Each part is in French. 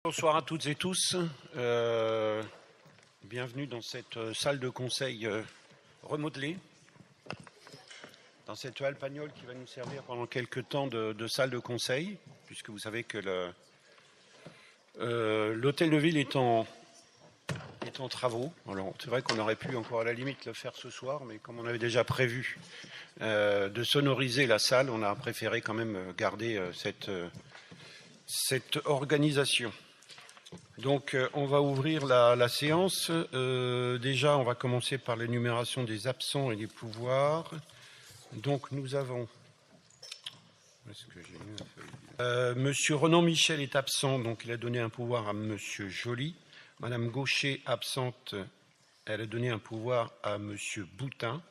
Bonsoir à toutes et tous. Bienvenue dans cette salle de conseil remodelée, dans cette halle Pagnol qui va nous servir pendant quelques temps de salle de conseil, puisque vous savez que l'hôtel de ville est en travaux. Alors, c'est vrai qu'on aurait pu encore à la limite le faire ce soir, mais comme on avait déjà prévu de sonoriser la salle, on a préféré quand même garder cette organisation. Donc, on va ouvrir la séance. Déjà, on va commencer par l'énumération des absents et des pouvoirs. Donc, nous avons... Monsieur Renan Michel est absent, donc il a donné un pouvoir à Monsieur Joly. Madame Gaucher, absente, elle a donné un pouvoir à Monsieur Boutin.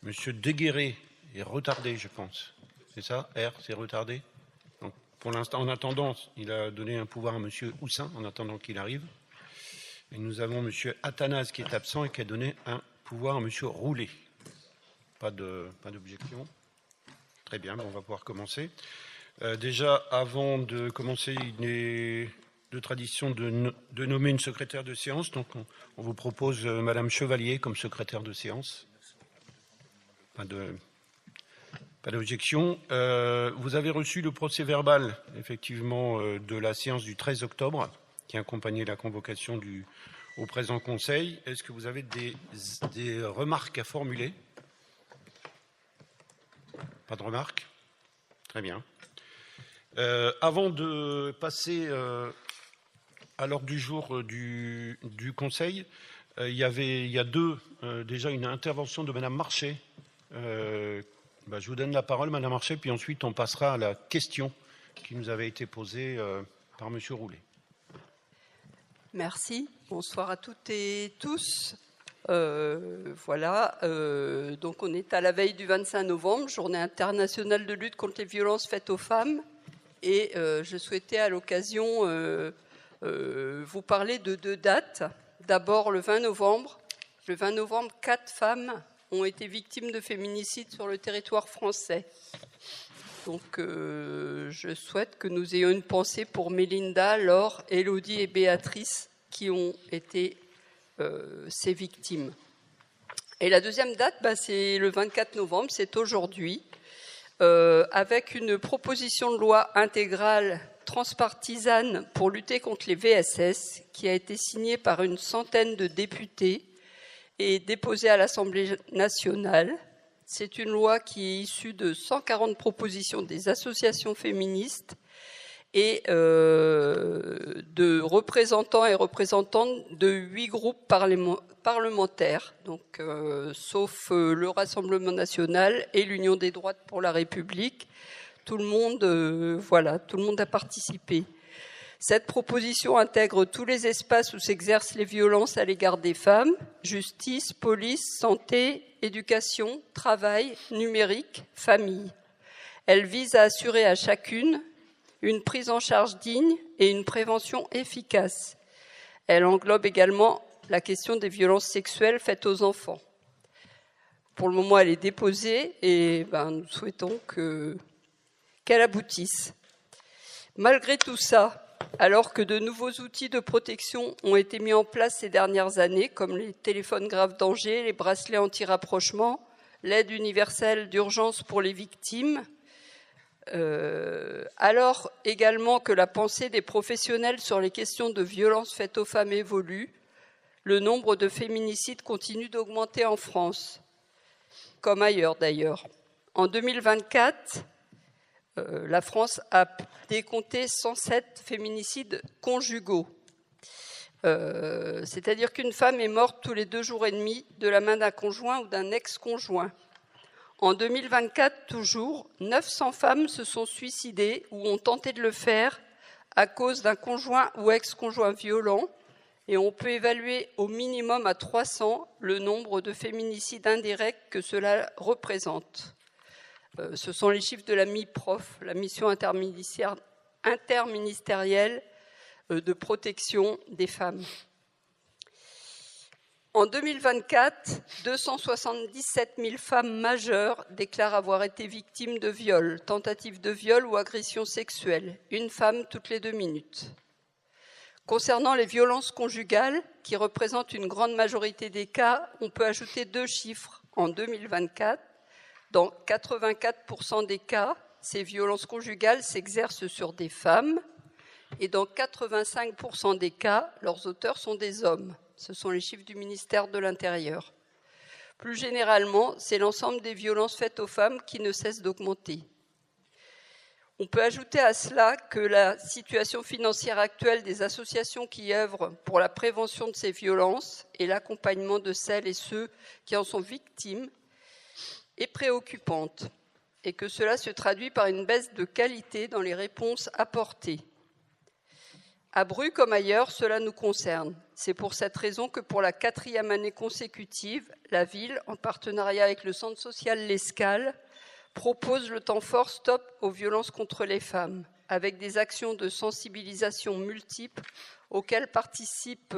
Monsieur Deguerré est retardé, je pense. C'est ça, R, c'est retardé. Donc, pour l'instant, en attendant, il a donné un pouvoir à Monsieur Houssin, en attendant qu'il arrive. Et nous avons Monsieur Athanase qui est absent et qui a donné un pouvoir à Monsieur Roulet. Pas d'objection. Très bien, on va pouvoir commencer. Déjà, avant de commencer, il est de tradition de nommer une secrétaire de séance. Donc, on vous propose Madame Chevalier comme secrétaire de séance. Pas d'objection. Vous avez reçu le procès-verbal, effectivement, de la séance du 13 octobre, qui accompagnait la convocation au présent Conseil. Est-ce que vous avez des remarques à formuler ? Pas de remarques ? Très bien. Avant de passer à l'ordre du jour du Conseil, il y a déjà une intervention de Madame Marchais. Je vous donne la parole, Madame Marchais, puis ensuite on passera à la question qui nous avait été posée par Monsieur Roulet. Merci. Bonsoir à toutes et tous. Donc on est à la veille du 25 novembre, journée internationale de lutte contre les violences faites aux femmes. Et je souhaitais à l'occasion vous parler de deux dates. D'abord le 20 novembre. Le 20 novembre, 4 femmes ont été victimes de féminicide sur le territoire français. Donc je souhaite que nous ayons une pensée pour Mélinda, Laure, Élodie et Béatrice qui ont été ces victimes. Et la deuxième date, c'est le 24 novembre, c'est aujourd'hui, avec une proposition de loi intégrale transpartisane pour lutter contre les VSS qui a été signée par une centaine de députés et déposée à l'Assemblée nationale. C'est une loi qui est issue de 140 propositions des associations féministes et de représentants et représentantes de 8 groupes parlementaires, donc sauf le Rassemblement national et l'Union des droites pour la République. Tout le monde a participé. Cette proposition intègre tous les espaces où s'exercent les violences à l'égard des femmes: justice, police, santé, éducation, travail, numérique, famille. Elle vise à assurer à chacune une prise en charge digne et une prévention efficace. Elle englobe également la question des violences sexuelles faites aux enfants. Pour le moment, elle est déposée et nous souhaitons qu'elle aboutisse. Malgré tout ça, alors que de nouveaux outils de protection ont été mis en place ces dernières années, comme les téléphones grave danger, les bracelets anti-rapprochement, l'aide universelle d'urgence pour les victimes, alors également que la pensée des professionnels sur les questions de violences faites aux femmes évolue, le nombre de féminicides continue d'augmenter en France, comme ailleurs d'ailleurs. En 2024, la France a décompté 107 féminicides conjugaux. C'est-à-dire qu'une femme est morte tous les 2 jours et demi de la main d'un conjoint ou d'un ex-conjoint. En 2024, toujours, 900 femmes se sont suicidées ou ont tenté de le faire à cause d'un conjoint ou ex-conjoint violent, et on peut évaluer au minimum à 300 le nombre de féminicides indirects que cela représente. Ce sont les chiffres de la MIPROF, la mission interministérielle de protection des femmes. En 2024, 277 000 femmes majeures déclarent avoir été victimes de viol, tentatives de viol ou agressions sexuelles. Une femme toutes les 2 minutes. Concernant les violences conjugales, qui représentent une grande majorité des cas, on peut ajouter 2 chiffres en 2024. Dans 84% des cas, ces violences conjugales s'exercent sur des femmes et dans 85% des cas, leurs auteurs sont des hommes. Ce sont les chiffres du ministère de l'Intérieur. Plus généralement, c'est l'ensemble des violences faites aux femmes qui ne cessent d'augmenter. On peut ajouter à cela que la situation financière actuelle des associations qui œuvrent pour la prévention de ces violences et l'accompagnement de celles et ceux qui en sont victimes est préoccupante et que cela se traduit par une baisse de qualité dans les réponses apportées. À Bru comme ailleurs, cela nous concerne. C'est pour cette raison que pour la 4e année consécutive, la ville, en partenariat avec le centre social L'Escale, propose le temps fort Stop aux violences contre les femmes, avec des actions de sensibilisation multiples auxquelles participent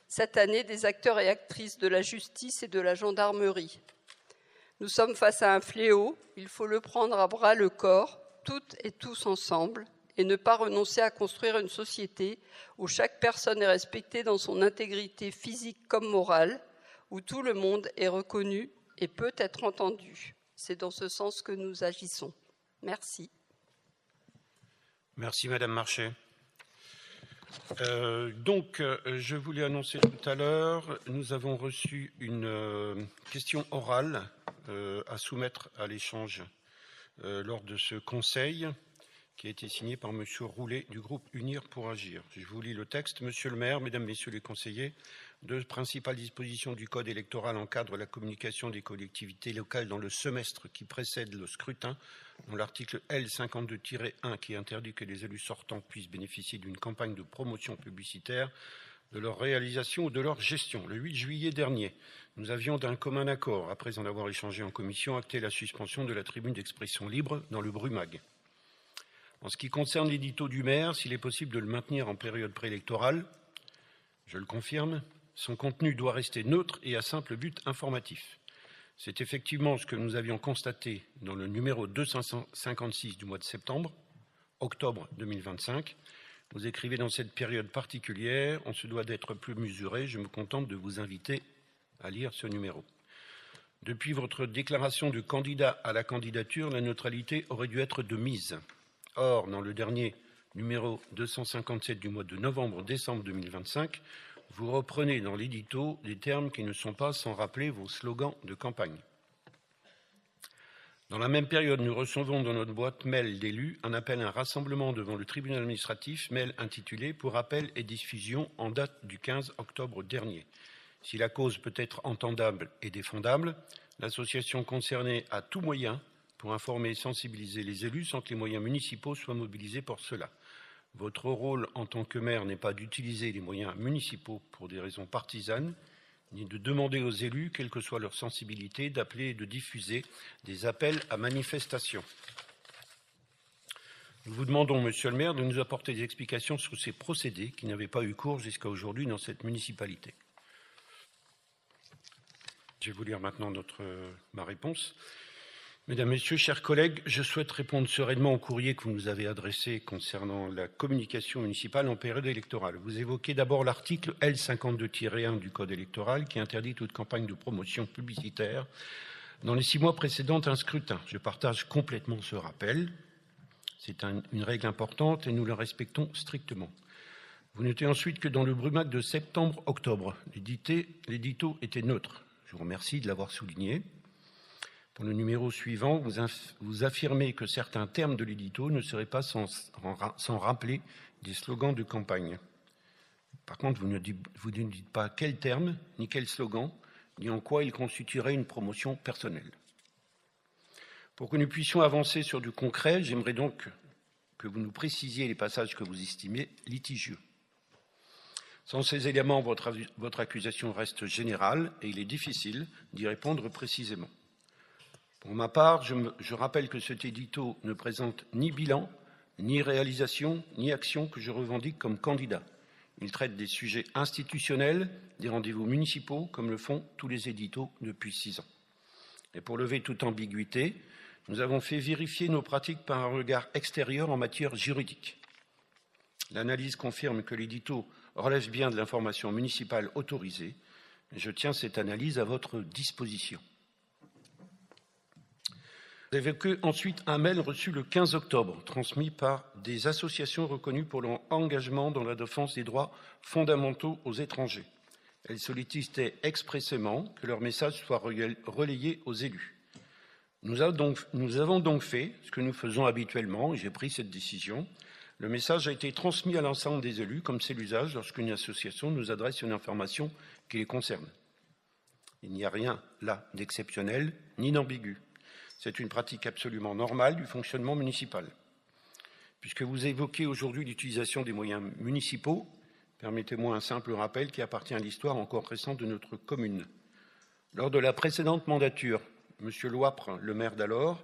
cette année des acteurs et actrices de la justice et de la gendarmerie. Nous sommes face à un fléau, il faut le prendre à bras le corps, toutes et tous ensemble, et ne pas renoncer à construire une société où chaque personne est respectée dans son intégrité physique comme morale, où tout le monde est reconnu et peut être entendu. C'est dans ce sens que nous agissons. Merci. Merci Madame Marchais. Je voulais annoncer tout à l'heure, nous avons reçu une question orale à soumettre à l'échange lors de ce conseil qui a été signé par M. Roulet du groupe Unir pour Agir. Je vous lis le texte. Monsieur le maire, mesdames, messieurs les conseillers, deux principales dispositions du Code électoral encadrent la communication des collectivités locales dans le semestre qui précède le scrutin, dont l'article L52-1 qui interdit que les élus sortants puissent bénéficier d'une campagne de promotion publicitaire de leur réalisation ou de leur gestion. Le 8 juillet dernier, nous avions d'un commun accord, après en avoir échangé en commission, acté la suspension de la tribune d'expression libre dans le Brumag. En ce qui concerne l'édito du maire, s'il est possible de le maintenir en période préélectorale, je le confirme, son contenu doit rester neutre et à simple but informatif. C'est effectivement ce que nous avions constaté dans le numéro 256 du mois de septembre, octobre 2025. Vous écrivez dans cette période particulière, on se doit d'être plus mesuré. Je me contente de vous inviter à lire ce numéro. Depuis votre déclaration de candidat à la candidature, la neutralité aurait dû être de mise. Or, dans le dernier numéro 257 du mois de novembre-décembre 2025, vous reprenez dans l'édito des termes qui ne sont pas sans rappeler vos slogans de campagne. Dans la même période, nous recevons dans notre boîte mail d'élus un appel à un rassemblement devant le tribunal administratif, mail intitulé « Pour appel et diffusion en date du 15 octobre dernier ». Si la cause peut être entendable et défendable, l'association concernée a tout moyen pour informer et sensibiliser les élus sans que les moyens municipaux soient mobilisés pour cela. Votre rôle en tant que maire n'est pas d'utiliser les moyens municipaux pour des raisons partisanes, ni de demander aux élus, quelle que soit leur sensibilité, d'appeler et de diffuser des appels à manifestation. Nous vous demandons, Monsieur le maire, de nous apporter des explications sur ces procédés qui n'avaient pas eu cours jusqu'à aujourd'hui dans cette municipalité. Je vais vous lire maintenant ma réponse. Mesdames, Messieurs, chers collègues, je souhaite répondre sereinement au courrier que vous nous avez adressé concernant la communication municipale en période électorale. Vous évoquez d'abord l'article L52-1 du Code électoral qui interdit toute campagne de promotion publicitaire dans les 6 mois précédant un scrutin. Je partage complètement ce rappel. C'est une règle importante et nous la respectons strictement. Vous notez ensuite que dans le Brumac de septembre-octobre, l'édito était neutre. Je vous remercie de l'avoir souligné. Pour le numéro suivant, vous affirmez que certains termes de l'édito ne seraient pas sans rappeler des slogans de campagne. Par contre, vous ne dites pas quels termes, ni quels slogans, ni en quoi ils constitueraient une promotion personnelle. Pour que nous puissions avancer sur du concret, j'aimerais donc que vous nous précisiez les passages que vous estimez litigieux. Sans ces éléments, votre accusation reste générale et il est difficile d'y répondre précisément. Pour ma part, je rappelle que cet édito ne présente ni bilan, ni réalisation, ni action que je revendique comme candidat. Il traite des sujets institutionnels, des rendez-vous municipaux, comme le font tous les éditos depuis 6 ans. Et pour lever toute ambiguïté, nous avons fait vérifier nos pratiques par un regard extérieur en matière juridique. L'analyse confirme que l'édito relève bien de l'information municipale autorisée. Je tiens cette analyse à votre disposition. Vous avez ensuite un mail reçu le 15 octobre, transmis par des associations reconnues pour leur engagement dans la défense des droits fondamentaux aux étrangers. Elles sollicitaient expressément que leur message soit relayé aux élus. Nous avons donc fait ce que nous faisons habituellement, et j'ai pris cette décision. Le message a été transmis à l'ensemble des élus, comme c'est l'usage lorsqu'une association nous adresse une information qui les concerne. Il n'y a rien là d'exceptionnel ni d'ambigu. C'est une pratique absolument normale du fonctionnement municipal. Puisque vous évoquez aujourd'hui l'utilisation des moyens municipaux, permettez-moi un simple rappel qui appartient à l'histoire encore récente de notre commune. Lors de la précédente mandature, M. Loipre, le maire d'alors,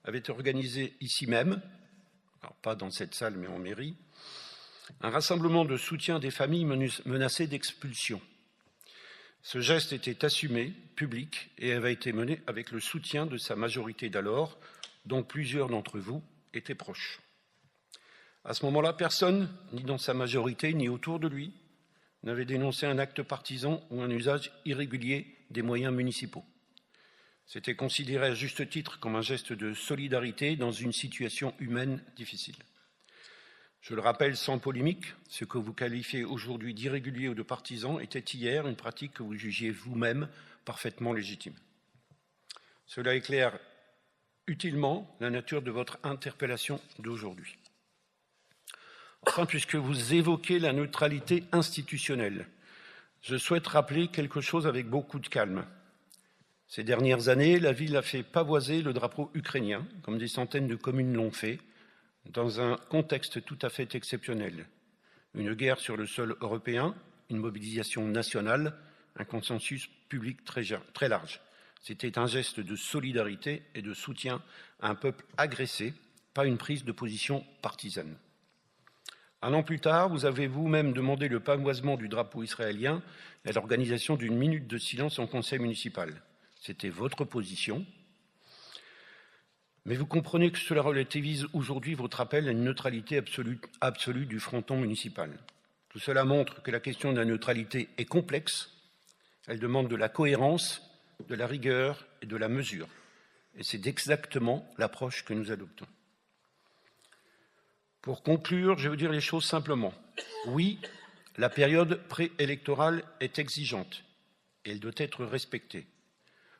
avait organisé ici même, alors pas dans cette salle mais en mairie, un rassemblement de soutien des familles menacées d'expulsion. Ce geste était assumé, public, et avait été mené avec le soutien de sa majorité d'alors, dont plusieurs d'entre vous étaient proches. À ce moment-là, personne, ni dans sa majorité, ni autour de lui, n'avait dénoncé un acte partisan ou un usage irrégulier des moyens municipaux. C'était considéré à juste titre comme un geste de solidarité dans une situation humaine difficile. Je le rappelle sans polémique, ce que vous qualifiez aujourd'hui d'irrégulier ou de partisan était hier une pratique que vous jugiez vous-même parfaitement légitime. Cela éclaire utilement la nature de votre interpellation d'aujourd'hui. Enfin, puisque vous évoquez la neutralité institutionnelle, je souhaite rappeler quelque chose avec beaucoup de calme. Ces dernières années, la ville a fait pavoiser le drapeau ukrainien, comme des centaines de communes l'ont fait, dans un contexte tout à fait exceptionnel. Une guerre sur le sol européen, une mobilisation nationale, un consensus public très large. C'était un geste de solidarité et de soutien à un peuple agressé, pas une prise de position partisane. Un an plus tard, vous avez vous-même demandé le pavoisement du drapeau israélien et l'organisation d'une minute de silence en conseil municipal. C'était votre position. Mais vous comprenez que cela relativise aujourd'hui votre appel à une neutralité absolue du fronton municipal. Tout cela montre que la question de la neutralité est complexe. Elle demande de la cohérence, de la rigueur et de la mesure. Et c'est exactement l'approche que nous adoptons. Pour conclure, je veux dire les choses simplement. Oui, la période préélectorale est exigeante et elle doit être respectée.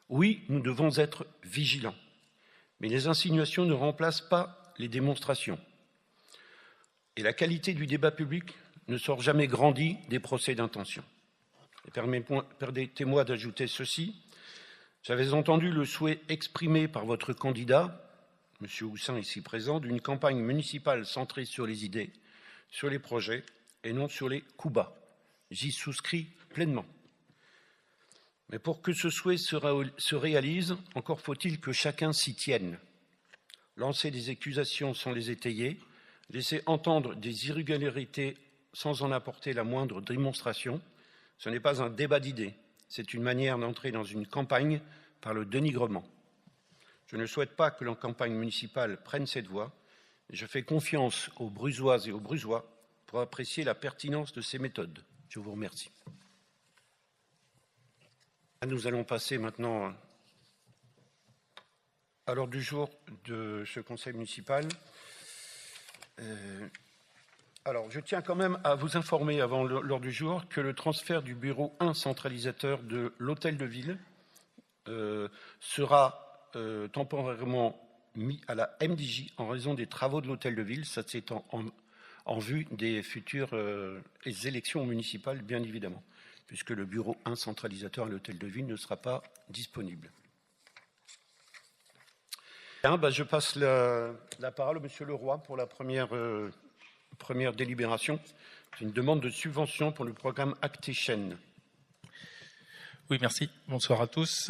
Oui, nous devons être vigilants. Mais les insinuations ne remplacent pas les démonstrations. Et la qualité du débat public ne sort jamais grandie des procès d'intention. Permettez-moi d'ajouter ceci. J'avais entendu le souhait exprimé par votre candidat, M. Houssin ici présent, d'une campagne municipale centrée sur les idées, sur les projets et non sur les coups bas. J'y souscris pleinement. Mais pour que ce souhait se réalise, encore faut-il que chacun s'y tienne. Lancer des accusations sans les étayer, laisser entendre des irrégularités sans en apporter la moindre démonstration, ce n'est pas un débat d'idées, c'est une manière d'entrer dans une campagne par le dénigrement. Je ne souhaite pas que la campagne municipale prenne cette voie, et je fais confiance aux Brusoises et aux Brusois pour apprécier la pertinence de ces méthodes. Je vous remercie. Nous allons passer maintenant à l'ordre du jour de ce conseil municipal. Alors, je tiens quand même à vous informer avant l'ordre du jour que le transfert du bureau 1 centralisateur de l'hôtel de ville sera temporairement mis à la MDJ en raison des travaux de l'hôtel de ville. Ça, c'est en vue des futures élections municipales, bien évidemment, puisque le bureau 1 centralisateur à l'hôtel de ville ne sera pas disponible. Je passe la parole à M. Leroy pour la première délibération. C'est une demande de subvention pour le programme Actéchène. Oui, merci. Bonsoir à tous.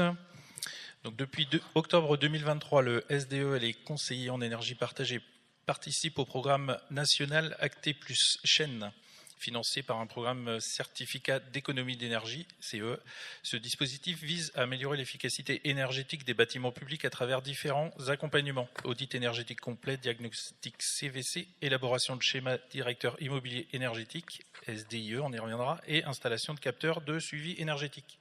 Donc, depuis octobre 2023, le SDE et les conseillers en énergie partagée participent au programme national Acté plus Chêne. financé par un programme certificat d'économie d'énergie, CE. Ce dispositif vise à améliorer l'efficacité énergétique des bâtiments publics à travers différents accompagnements. Audit énergétique complet, diagnostic CVC, élaboration de schéma directeur immobilier énergétique, SDIE, on y reviendra, et installation de capteurs de suivi énergétique.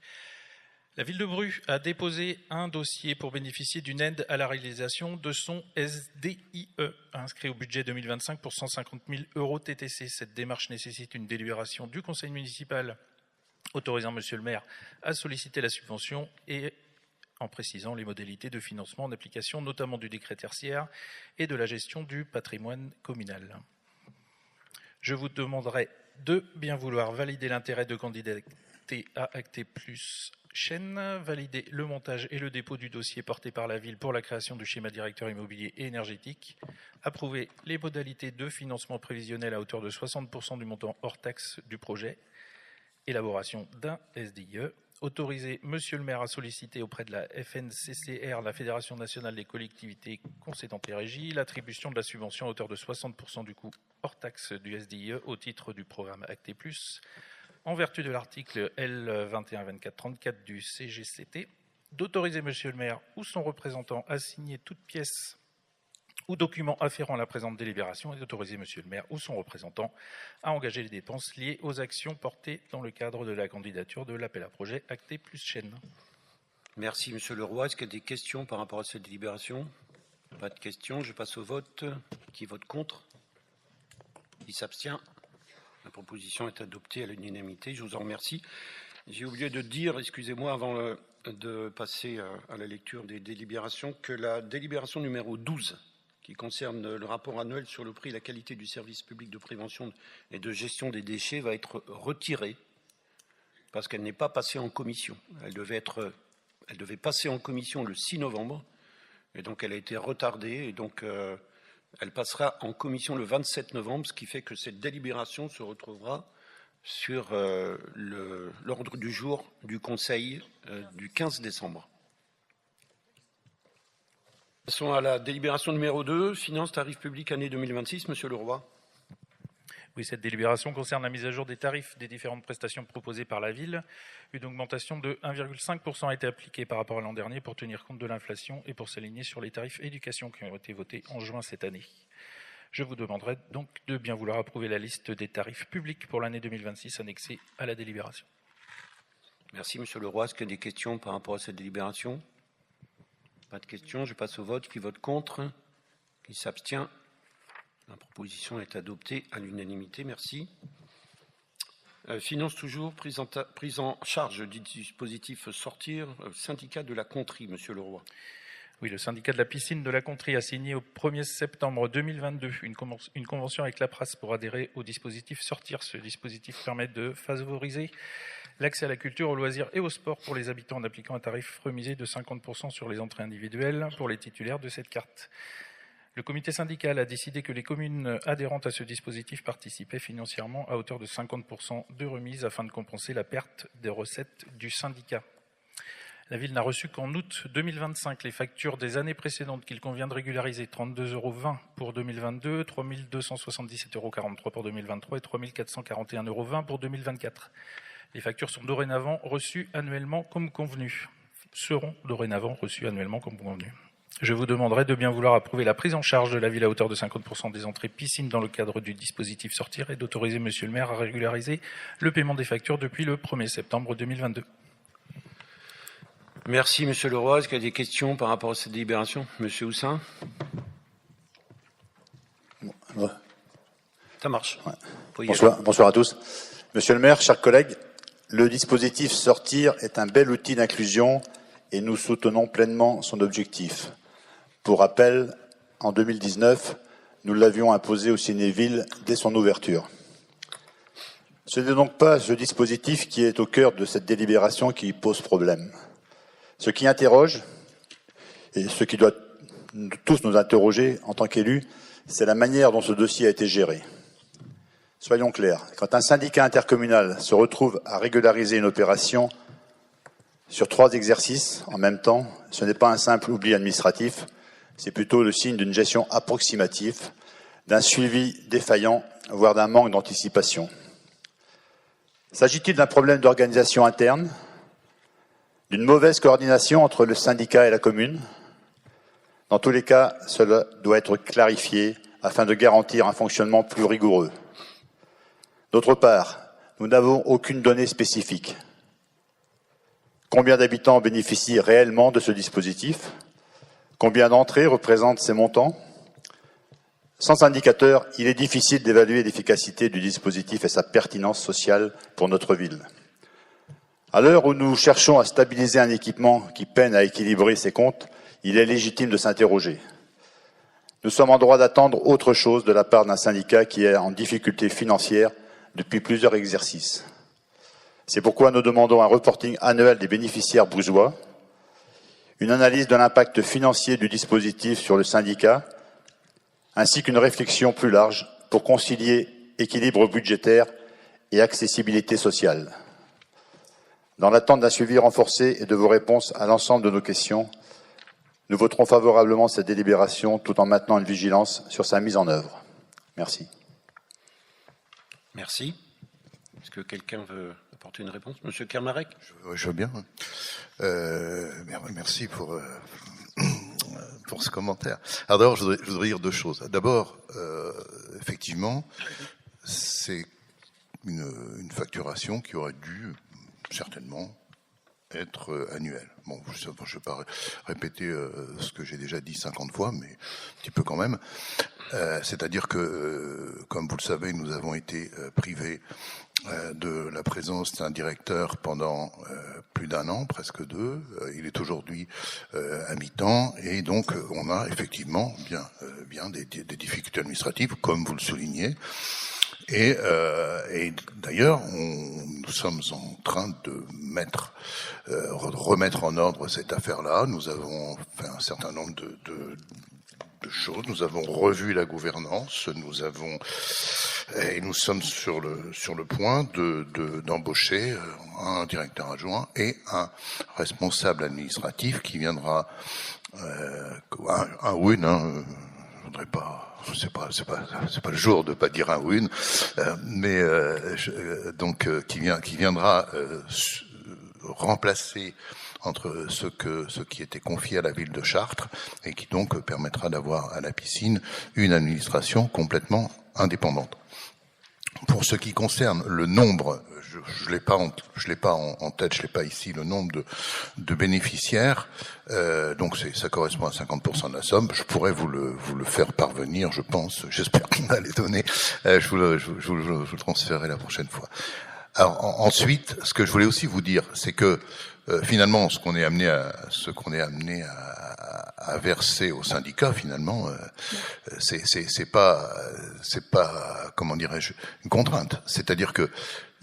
La ville de Bru a déposé un dossier pour bénéficier d'une aide à la réalisation de son SDIE, inscrit au budget 2025 pour 150 000 € TTC. Cette démarche nécessite une délibération du conseil municipal autorisant monsieur le maire à solliciter la subvention et en précisant les modalités de financement en application notamment du décret tertiaire et de la gestion du patrimoine communal. Je vous demanderai de bien vouloir valider l'intérêt de candidater à Acté Plus Chaîne, valider le montage et le dépôt du dossier porté par la ville pour la création du schéma directeur immobilier et énergétique, approuver les modalités de financement prévisionnel à hauteur de 60% du montant hors taxe du projet, élaboration d'un SDIE, autoriser monsieur le maire à solliciter auprès de la FNCCR, la Fédération nationale des collectivités concédantes et régies, l'attribution de la subvention à hauteur de 60% du coût hors taxe du SDIE au titre du programme Acté Plus, en vertu de l'article L212434 du CGCT, d'autoriser monsieur le maire ou son représentant à signer toute pièce ou document afférent à la présente délibération et d'autoriser monsieur le maire ou son représentant à engager les dépenses liées aux actions portées dans le cadre de la candidature de l'appel à projet Acté Plus Chaîne. Merci, monsieur Leroy. Est-ce qu'il y a des questions par rapport à cette délibération? Pas de questions. Je passe au vote. Qui vote contre? Qui s'abstient? La proposition est adoptée à l'unanimité. Je vous en remercie. J'ai oublié de dire, excusez-moi, avant de passer à la lecture des délibérations, que la délibération numéro 12, qui concerne le rapport annuel sur le prix et la qualité du service public de prévention et de gestion des déchets, va être retirée parce qu'elle n'est pas passée en commission. Elle devait passer en commission le 6 novembre, et donc elle a été retardée, et donc elle passera en commission le 27 novembre, ce qui fait que cette délibération se retrouvera sur l'ordre du jour du Conseil du 15 décembre. Passons à la délibération numéro 2, finances, tarifs publics, année 2026. Monsieur Leroy. Oui, cette délibération concerne la mise à jour des tarifs des différentes prestations proposées par la ville. Une augmentation de 1,5% a été appliquée par rapport à l'an dernier pour tenir compte de l'inflation et pour s'aligner sur les tarifs éducation qui ont été votés en juin cette année. Je vous demanderai donc de bien vouloir approuver la liste des tarifs publics pour l'année 2026 annexée à la délibération. Merci, monsieur Leroy. Est-ce qu'il y a des questions par rapport à cette délibération? Pas de questions. Je passe au vote. Qui vote contre? Qui s'abstient? La proposition est adoptée à l'unanimité. Merci. Finance toujours, prise en charge du dispositif Sortir, syndicat de la Contrie, monsieur Leroy. Oui, le syndicat de la piscine de la Contrie a signé au 1er septembre 2022 une convention avec la PRAS pour adhérer au dispositif Sortir. Ce dispositif permet de favoriser l'accès à la culture, aux loisirs et au sport pour les habitants en appliquant un tarif remisé de 50% sur les entrées individuelles pour les titulaires de cette carte. Le comité syndical a décidé que les communes adhérentes à ce dispositif participaient financièrement à hauteur de 50% de remise afin de compenser la perte des recettes du syndicat. La ville n'a reçu qu'en août 2025 les factures des années précédentes qu'il convient de régulariser, 32,20 € pour 2022, 3 277,43 € pour 2023 et 3 441,20 € pour 2024. Les factures sont dorénavant reçues annuellement comme convenu. Seront dorénavant reçues annuellement comme convenu. Je vous demanderai de bien vouloir approuver la prise en charge de la ville à hauteur de 50% des entrées piscines dans le cadre du dispositif Sortir et d'autoriser monsieur le maire à régulariser le paiement des factures depuis le 1er septembre 2022. Merci, monsieur Leroy. Est-ce qu'il y a des questions par rapport à cette délibération? Monsieur Houssin. Ouais. Ça marche. Ouais. Bonsoir à tous. Monsieur le maire, chers collègues, le dispositif Sortir est un bel outil d'inclusion et nous soutenons pleinement son objectif. Pour rappel, en 2019, nous l'avions imposé au Cinéville dès son ouverture. Ce n'est donc pas ce dispositif qui est au cœur de cette délibération qui pose problème. Ce qui interroge, et ce qui doit tous nous interroger en tant qu'élus, c'est la manière dont ce dossier a été géré. Soyons clairs, quand un syndicat intercommunal se retrouve à régulariser une opération sur 3 exercices en même temps, ce n'est pas un simple oubli administratif, c'est plutôt le signe d'une gestion approximative, d'un suivi défaillant, voire d'un manque d'anticipation. S'agit-il d'un problème d'organisation interne, d'une mauvaise coordination entre le syndicat et la commune? Dans tous les cas, cela doit être clarifié afin de garantir un fonctionnement plus rigoureux. D'autre part, nous n'avons aucune donnée spécifique. Combien d'habitants bénéficient réellement de ce dispositif? Combien d'entrées représentent ces montants? Sans indicateur, il est difficile d'évaluer l'efficacité du dispositif et sa pertinence sociale pour notre ville. À l'heure où nous cherchons à stabiliser un équipement qui peine à équilibrer ses comptes, il est légitime de s'interroger. Nous sommes en droit d'attendre autre chose de la part d'un syndicat qui est en difficulté financière depuis plusieurs exercices. C'est pourquoi nous demandons un reporting annuel des bénéficiaires brugeois, une analyse de l'impact financier du dispositif sur le syndicat, ainsi qu'une réflexion plus large pour concilier équilibre budgétaire et accessibilité sociale. Dans l'attente d'un suivi renforcé et de vos réponses à l'ensemble de nos questions, nous voterons favorablement cette délibération tout en maintenant une vigilance sur sa mise en œuvre. Merci. Merci. Est-ce que quelqu'un veut apporter une réponse? Monsieur Kermarek? Je veux bien. Merci pour ce commentaire. Alors d'abord, je voudrais dire deux choses. D'abord, effectivement, c'est une facturation qui aurait dû certainement être annuelle. Bon, je ne vais pas répéter ce que j'ai déjà dit 50 fois, mais un petit peu quand même. C'est-à-dire que, comme vous le savez, nous avons été privés de la présence d'un directeur pendant plus d'un an, presque deux. Il est aujourd'hui à mi-temps, et donc on a effectivement bien des difficultés administratives, comme vous le soulignez. Et d'ailleurs, nous sommes en train de remettre en ordre cette affaire-là. Nous avons fait un certain nombre de choses. Nous avons revu la gouvernance. Nous sommes sur le point d'embaucher un directeur adjoint et un responsable administratif qui viendra un win. Je voudrais pas. C'est pas le jour de pas dire un ou une, mais qui viendra remplacer entre ce qui était confié à la ville de Chartres et qui donc permettra d'avoir à la piscine une administration complètement indépendante. Pour ce qui concerne le nombre, je l'ai pas en tête, je l'ai pas ici, le nombre de bénéficiaires. Donc ça correspond à 50% de la somme. Je pourrais vous le faire parvenir, je pense. J'espère qu'on va les donner. Je vous le transférerai la prochaine fois. Alors ensuite, ce que je voulais aussi vous dire, c'est que finalement, ce qu'on est amené à verser au syndicat, finalement, c'est pas, comment dirais-je, une contrainte. C'est-à-dire que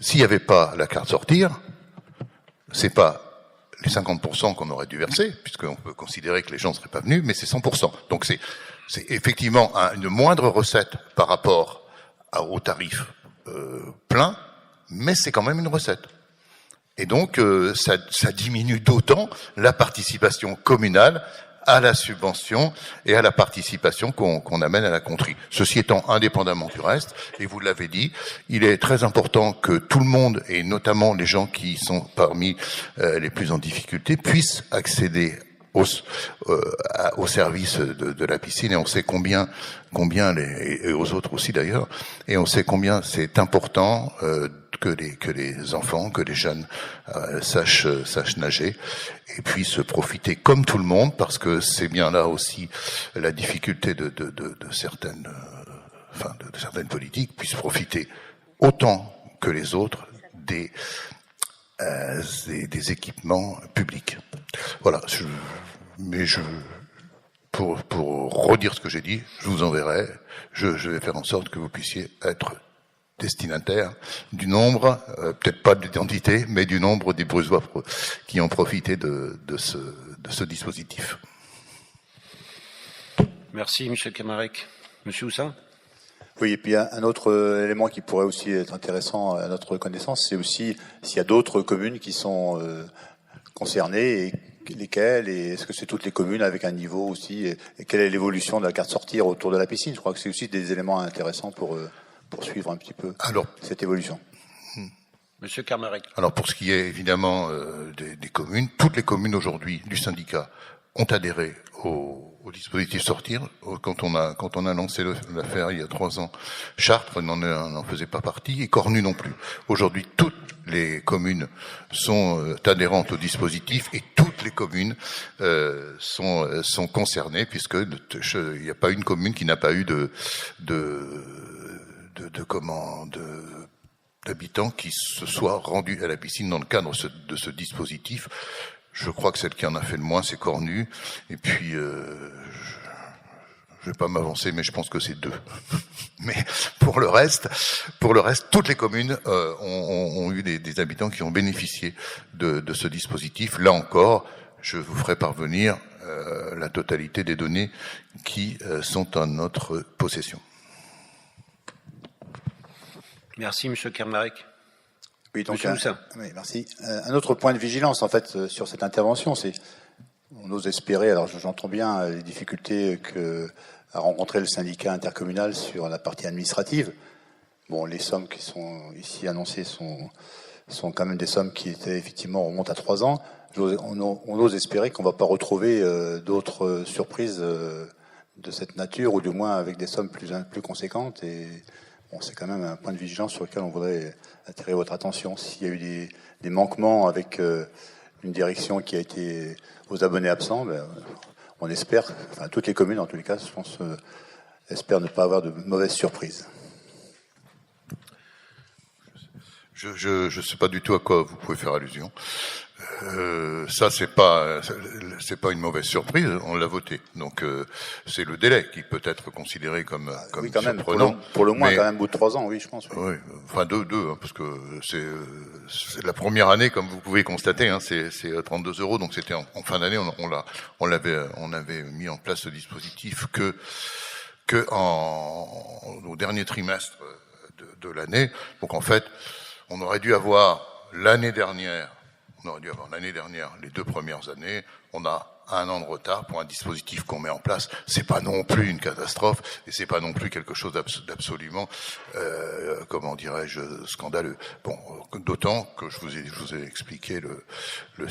s'il n'y avait pas la carte sortir, c'est pas les 50% qu'on aurait dû verser, puisqu'on peut considérer que les gens ne seraient pas venus, mais c'est 100%. Donc c'est effectivement une moindre recette par rapport au tarif plein, mais c'est quand même une recette. Et donc ça diminue d'autant la participation communale à la subvention et à la participation qu'on amène à la contrée. Ceci étant indépendamment du reste, et vous l'avez dit, il est très important que tout le monde, et notamment les gens qui sont parmi les plus en difficulté, puissent accéder au service de la piscine, et on sait combien et aux autres aussi d'ailleurs, et on sait combien c'est important que les enfants, que les jeunes sachent nager et puissent profiter comme tout le monde, parce que c'est bien là aussi la difficulté de certaines politiques, puissent profiter autant que les autres des équipements publics. Voilà. Pour redire ce que j'ai dit, je vous enverrai. Je vais faire en sorte que vous puissiez être destinataire du nombre, peut-être pas de l'identité, mais du nombre des Brugeois qui ont profité de ce dispositif. Merci, Michel Kermarek. Monsieur Houssin? Oui, et puis un autre élément qui pourrait aussi être intéressant à notre connaissance, c'est aussi s'il y a d'autres communes qui sont concernées, et lesquelles, et est-ce que c'est toutes les communes avec un niveau aussi, et quelle est l'évolution de la carte sortir autour de la piscine? Je crois que c'est aussi des éléments intéressants pour suivre un petit peu cette évolution. Monsieur Kermarek. Alors pour ce qui est évidemment des communes, toutes les communes aujourd'hui du syndicat ont adhéré au dispositif Sortir. Quand on a lancé l'affaire il y a 3 ans, Chartres n'en faisait pas partie et Cornu non plus. Aujourd'hui, toutes les communes sont adhérentes au dispositif et toutes les communes sont concernées, puisque il n'y a pas une commune qui n'a pas eu d'habitants qui se soient rendus à la piscine dans le cadre de ce dispositif. Je crois que celle qui en a fait le moins, c'est Cornu. Et puis, je vais pas m'avancer, mais je pense que c'est 2. Mais pour le reste, toutes les communes ont eu des habitants qui ont bénéficié de ce dispositif. Là encore, je vous ferai parvenir la totalité des données qui sont en notre possession. Merci, Monsieur Kermarek. Oui, donc Monsieur Moussin. Oui, merci. Un autre point de vigilance, en fait, sur cette intervention, c'est, on ose espérer, alors j'entends bien les difficultés a rencontré le syndicat intercommunal sur la partie administrative. Bon, les sommes qui sont ici annoncées sont quand même des sommes qui étaient effectivement remontent à 3 ans. On ose espérer qu'on ne va pas retrouver d'autres surprises de cette nature, ou du moins avec des sommes plus conséquentes. Et bon, c'est quand même un point de vigilance sur lequel on voudrait attirer votre attention. S'il y a eu des manquements avec une direction qui a été aux abonnés absents, on espère, enfin toutes les communes en tous les cas, je pense, espèrent ne pas avoir de mauvaises surprises. Je sais pas du tout à quoi vous pouvez faire allusion. Ça c'est pas une mauvaise surprise, on l'a voté. Donc c'est le délai qui peut être considéré comme oui, quand même, surprenant. Pour le moins, quand même, au bout de 3 ans, oui, je pense. Oui, oui, enfin deux, hein, parce que c'est la première année, comme vous pouvez constater, hein, c'est 32 €. Donc c'était en fin d'année, on avait mis en place ce dispositif que au dernier trimestre de l'année. Donc en fait, on aurait dû avoir l'année dernière, les 2 premières années. On a 1 an de retard pour un dispositif qu'on met en place. C'est pas non plus une catastrophe et c'est pas non plus quelque chose d'absolument, comment dirais-je, scandaleux. Bon, d'autant que je vous ai expliqué la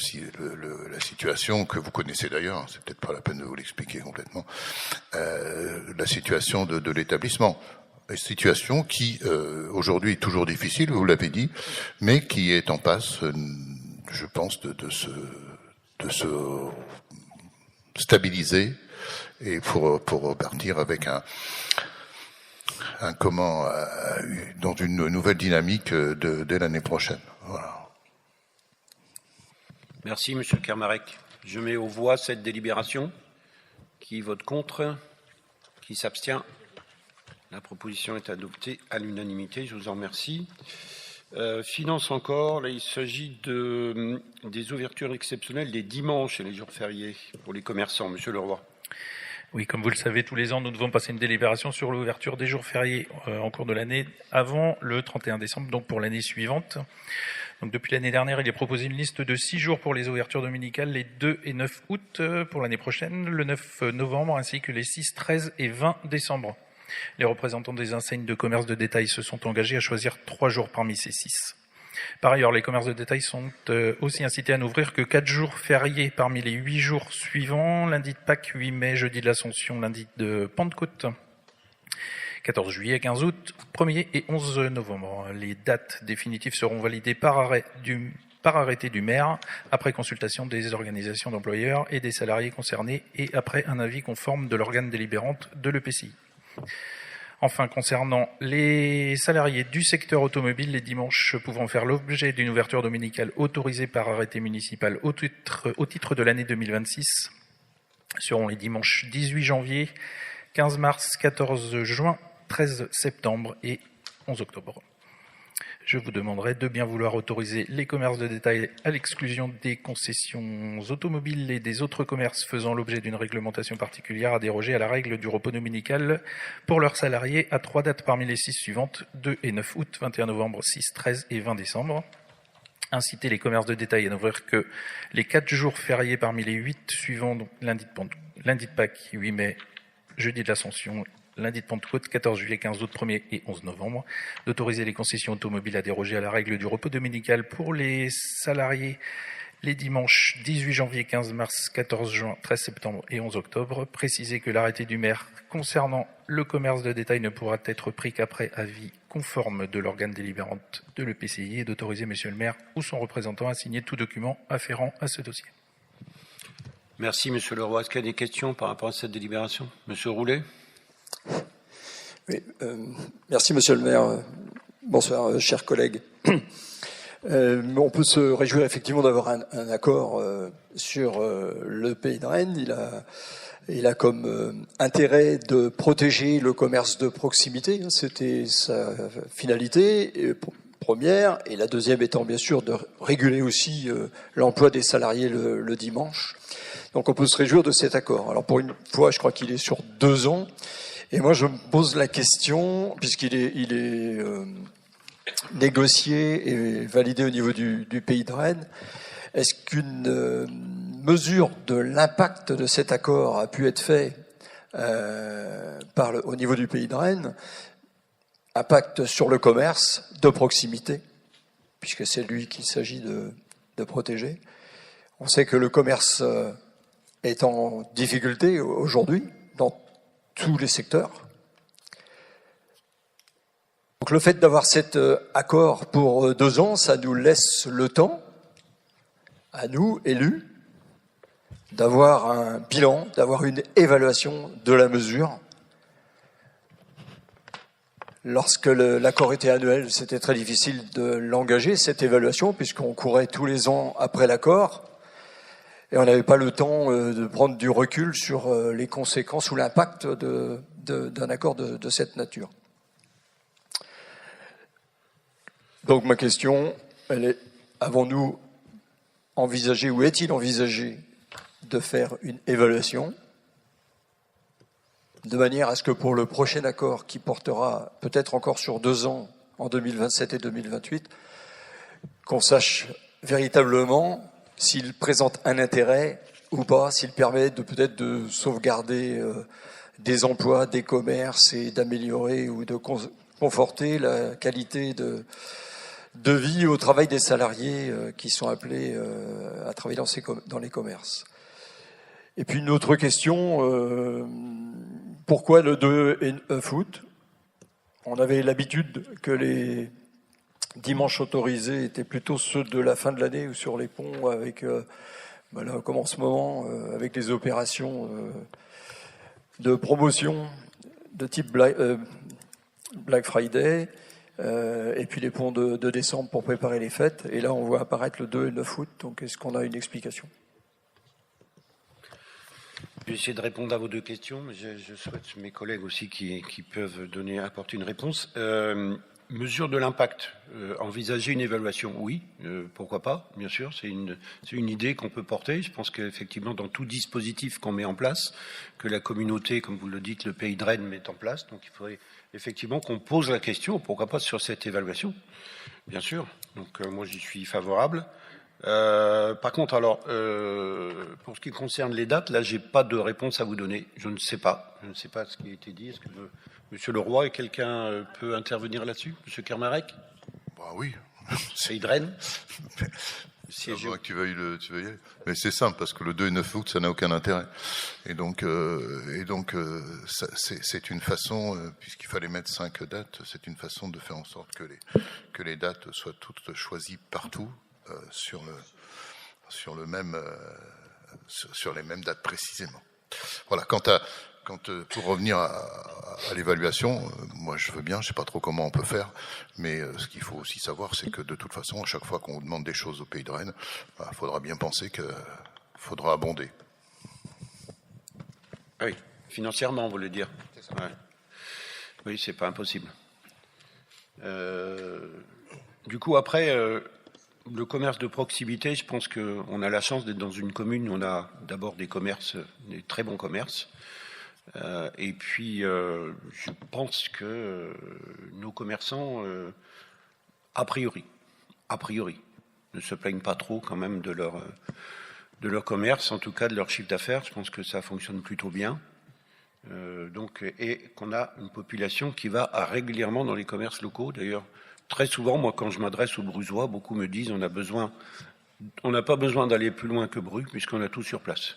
situation que vous connaissez d'ailleurs. Hein, c'est peut-être pas la peine de vous l'expliquer complètement. La situation de l'établissement. Une situation qui aujourd'hui est toujours difficile, vous l'avez dit, mais qui est en passe, je pense, de se stabiliser et pour repartir avec dans une nouvelle dynamique dès l'année prochaine. Voilà. Merci, Monsieur Kermarek. Je mets aux voix cette délibération. Qui vote contre? Qui s'abstient? La proposition est adoptée à l'unanimité. Je vous en remercie. Finance encore. Là, il s'agit des ouvertures exceptionnelles des dimanches et les jours fériés pour les commerçants. Monsieur Leroy. Oui, comme vous le savez, tous les ans, nous devons passer une délibération sur l'ouverture des jours fériés en cours de l'année avant le 31 décembre, donc pour l'année suivante. Donc depuis l'année dernière, il est proposé une liste de 6 jours pour les ouvertures dominicales, les 2 et 9 août pour l'année prochaine, le 9 novembre, ainsi que les 6, 13 et 20 décembre. Les représentants des enseignes de commerce de détail se sont engagés à choisir 3 jours parmi ces 6. Par ailleurs, les commerces de détail sont aussi incités à n'ouvrir que 4 jours fériés parmi les 8 jours suivants, lundi de Pâques, 8 mai, jeudi de l'Ascension, lundi de Pentecôte, 14 juillet, 15 août, 1er et 11 novembre. Les dates définitives seront validées par arrêté du maire, après consultation des organisations d'employeurs et des salariés concernés et après un avis conforme de l'organe délibérante de l'EPCI. Enfin, concernant les salariés du secteur automobile, les dimanches pouvant faire l'objet d'une ouverture dominicale autorisée par arrêté municipal au titre de l'année 2026 seront les dimanches 18 janvier, 15 mars, 14 juin, 13 septembre et 11 octobre. Je vous demanderai de bien vouloir autoriser les commerces de détail à l'exclusion des concessions automobiles et des autres commerces faisant l'objet d'une réglementation particulière à déroger à la règle du repos dominical pour leurs salariés à 3 dates parmi les 6 suivantes, 2 et 9 août, 21 novembre, 6, 13 et 20 décembre. Inciter les commerces de détail à n'ouvrir que les 4 jours fériés parmi les 8 suivants, donc lundi de Pâques, 8 mai, jeudi de l'Ascension lundi de Pentecôte, 14 juillet, 15 août, 1er et 11 novembre, d'autoriser les concessions automobiles à déroger à la règle du repos dominical pour les salariés les dimanches 18 janvier, 15 mars, 14 juin, 13 septembre et 11 octobre. Préciser que l'arrêté du maire concernant le commerce de détail ne pourra être pris qu'après avis conforme de l'organe délibérant de l'EPCI et d'autoriser monsieur le maire ou son représentant à signer tout document afférent à ce dossier. Merci, monsieur Leroy. Est-ce qu'il y a des questions par rapport à cette délibération? Monsieur Roulet? Oui, merci, monsieur le maire. Bonsoir, chers collègues. On peut se réjouir effectivement d'avoir un accord sur le Pays de Rennes. Il a comme intérêt de protéger le commerce de proximité. C'était sa finalité première. Et la deuxième étant bien sûr de réguler aussi l'emploi des salariés le dimanche. Donc on peut se réjouir de cet accord. Alors pour une fois, je crois qu'il est sur 2 ans. Et moi, je me pose la question, puisqu'il est négocié et validé au niveau du Pays de Rennes, est-ce qu'une mesure de l'impact de cet accord a pu être faite au niveau du Pays de Rennes, impact sur le commerce de proximité, puisque c'est lui qu'il s'agit de protéger. On sait que le commerce est en difficulté aujourd'hui dans tous les secteurs. Donc le fait d'avoir cet accord pour 2 ans, ça nous laisse le temps, à nous, élus, d'avoir un bilan, d'avoir une évaluation de la mesure. Lorsque l'accord était annuel, c'était très difficile de l'engager, cette évaluation, puisqu'on courait tous les ans après l'accord, et on n'avait pas le temps de prendre du recul sur les conséquences ou l'impact d'un accord de cette nature. Donc ma question, elle est, avons-nous envisagé ou est-il envisagé de faire une évaluation de manière à ce que pour le prochain accord qui portera peut-être encore sur 2 ans, en 2027 et 2028, qu'on sache véritablement s'il présente un intérêt ou pas, s'il permet peut-être de sauvegarder des emplois, des commerces et d'améliorer ou de conforter la qualité de vie au travail des salariés qui sont appelés à travailler dans les commerces. Et puis une autre question, pourquoi le 2 et 9 août? On avait l'habitude que les dimanches autorisés étaient plutôt ceux de la fin de l'année ou sur les ponts avec, là, comme en ce moment, avec les opérations de promotion de type Black Friday, et puis les ponts de décembre pour préparer les fêtes. Et là, on voit apparaître le 2 et le 9 août. Donc, est-ce qu'on a une explication? Je vais essayer de répondre à vos 2 questions, mais je souhaite mes collègues aussi qui peuvent apporter une réponse. Mesure de l'impact. Envisager une évaluation, oui, pourquoi pas, bien sûr, c'est une idée qu'on peut porter. Je pense qu'effectivement, dans tout dispositif qu'on met en place, que la communauté, comme vous le dites, le Pays de Rennes met en place, donc il faudrait effectivement qu'on pose la question, pourquoi pas sur cette évaluation, bien sûr. Donc moi, j'y suis favorable. Par contre, alors, pour ce qui concerne les dates, là, j'ai pas de réponse à vous donner. Je ne sais pas ce qui a été dit. Est-ce que Monsieur Leroy et quelqu'un peut intervenir là-dessus? Monsieur Kermarek? Bah oui. C'est Rennes. C'est vrai que tu vas y aller. Mais c'est simple, parce que le 2 et 9 août, ça n'a aucun intérêt. Et donc, c'est une façon, puisqu'il fallait mettre 5 dates, c'est une façon de faire en sorte que les dates soient toutes choisies partout, sur les mêmes dates précisément. Voilà. Pour revenir à l'évaluation, moi je veux bien, je sais pas trop comment on peut faire, mais ce qu'il faut aussi savoir, c'est que de toute façon, à chaque fois qu'on demande des choses au Pays de Rennes, il faudra bien penser qu'il faudra abonder. Oui, financièrement, vous voulez dire. C'est ça. Ouais. Oui, c'est pas impossible. Du coup, après, le commerce de proximité, je pense qu'on a la chance d'être dans une commune où on a d'abord des commerces, des très bons commerces. Et puis, je pense que nos commerçants, a priori, ne se plaignent pas trop quand même de leur commerce, en tout cas de leur chiffre d'affaires. Je pense que ça fonctionne plutôt bien. Et qu'on a une population qui va régulièrement dans les commerces locaux. D'ailleurs, très souvent, moi, quand je m'adresse aux Bruzois, beaucoup me disent on n'a pas besoin d'aller plus loin que Bru, puisqu'on a tout sur place.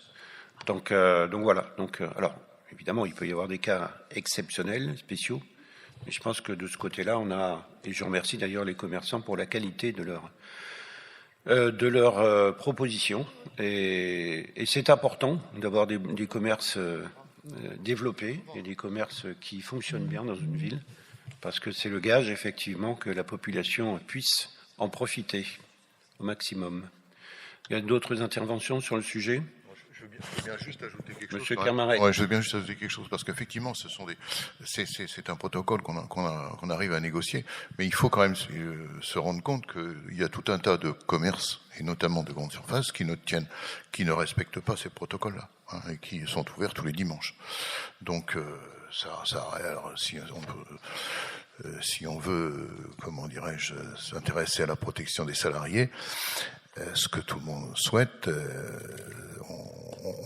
Donc voilà. Alors, évidemment, il peut y avoir des cas exceptionnels, spéciaux, mais je pense que de ce côté-là, on a, et je remercie d'ailleurs les commerçants pour la qualité de leur proposition. Et c'est important d'avoir des commerces développés et des commerces qui fonctionnent bien dans une ville, parce que c'est le gage, effectivement, que la population puisse en profiter au maximum. Il y a d'autres interventions sur le sujet ? Je veux bien juste ajouter quelque chose. Monsieur Kermarek. Ouais, je veux bien juste ajouter quelque chose, parce qu'effectivement, c'est un protocole qu'on arrive à négocier, mais il faut quand même se rendre compte qu'il y a tout un tas de commerces, et notamment de grandes surfaces, qui ne respectent pas ces protocoles-là, hein, et qui sont ouverts tous les dimanches. Donc, alors, si on veut, comment dirais-je, s'intéresser à la protection des salariés, ce que tout le monde souhaite,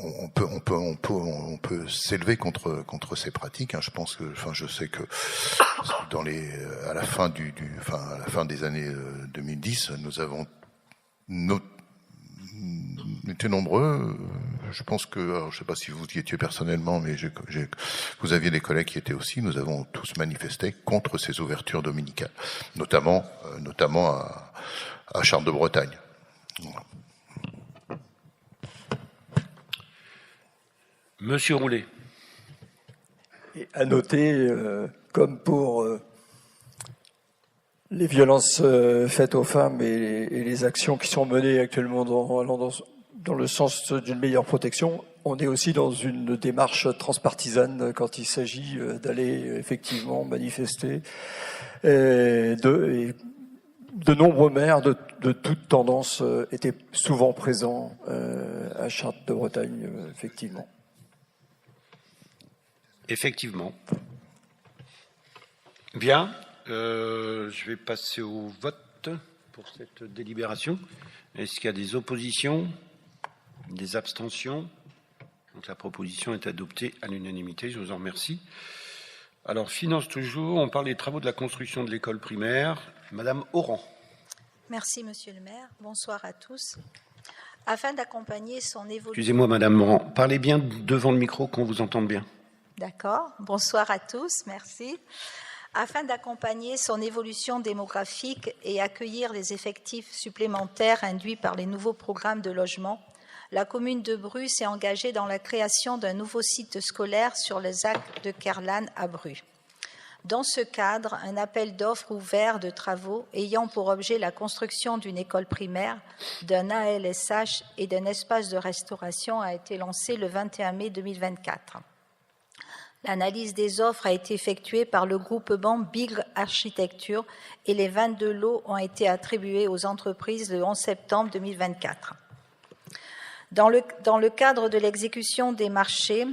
on peut s'élever contre ces pratiques. Hein. Je sais que à la fin des années 2010, nous avons été nombreux. Je pense que, alors, je ne sais pas si vous y étiez personnellement, mais vous aviez des collègues qui étaient aussi. Nous avons tous manifesté contre ces ouvertures dominicales, notamment à Chartres de Bretagne. Voilà. Monsieur Roulet. Et à noter, comme pour les violences faites aux femmes et les actions qui sont menées actuellement dans le sens d'une meilleure protection, on est aussi dans une démarche transpartisane quand il s'agit d'aller effectivement manifester. Et de nombreux maires de toutes tendances étaient souvent présents à Chartres de Bretagne, effectivement. Effectivement. Bien, je vais passer au vote pour cette délibération. Est-ce qu'il y a des oppositions, des abstentions ? Donc la proposition est adoptée à l'unanimité, je vous en remercie. Alors, finance toujours, on parle des travaux de la construction de l'école primaire. Madame Oran. Merci, Monsieur le maire. Bonsoir à tous. Afin d'accompagner son évolution... Excusez-moi, Madame Oran, parlez bien devant le micro qu'on vous entende bien. D'accord. Bonsoir à tous, merci. Afin d'accompagner son évolution démographique et accueillir les effectifs supplémentaires induits par les nouveaux programmes de logement, la commune de Bru s'est engagée dans la création d'un nouveau site scolaire sur le ZAC de Kerlan à Bru. Dans ce cadre, un appel d'offres ouvert de travaux ayant pour objet la construction d'une école primaire, d'un ALSH et d'un espace de restauration a été lancé le 21 mai 2024. L'analyse des offres a été effectuée par le groupement Bigre Architecture et les 22 lots ont été attribués aux entreprises le 11 septembre 2024. Dans le cadre de l'exécution des marchés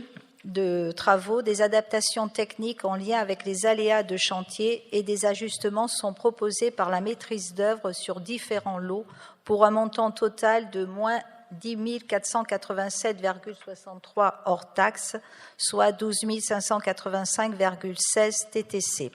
de travaux, des adaptations techniques en lien avec les aléas de chantier et des ajustements sont proposés par la maîtrise d'œuvre sur différents lots pour un montant total de moins 10 487,63 hors taxes, soit 12 585,16 TTC.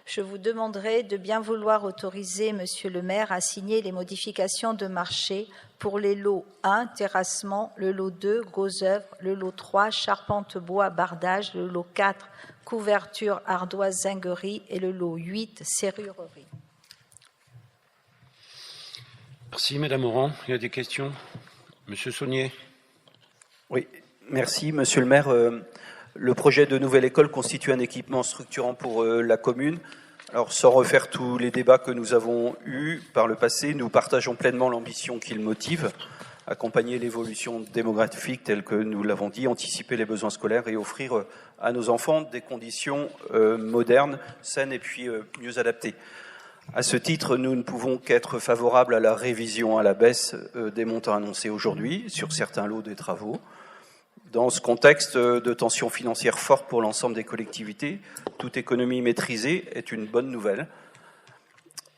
Je vous demanderai de bien vouloir autoriser, Monsieur le maire, à signer les modifications de marché pour les lots 1, terrassement, le lot 2, gros œuvres, le lot 3, charpente, bois, bardage, le lot 4, couverture, ardoise, zinguerie et le lot 8, serrurerie. Merci, Madame Oran. Il y a des questions ? Monsieur Saunier. Oui, merci, Monsieur le maire. Le projet de nouvelle école constitue un équipement structurant pour la commune. Alors, sans refaire tous les débats que nous avons eus par le passé, nous partageons pleinement l'ambition qu'il motive, accompagner l'évolution démographique telle que nous l'avons dit, anticiper les besoins scolaires et offrir à nos enfants des conditions modernes, saines et puis mieux adaptées. À ce titre, nous ne pouvons qu'être favorables à la révision à la baisse des montants annoncés aujourd'hui sur certains lots des travaux. Dans ce contexte de tensions financières fortes pour l'ensemble des collectivités, toute économie maîtrisée est une bonne nouvelle.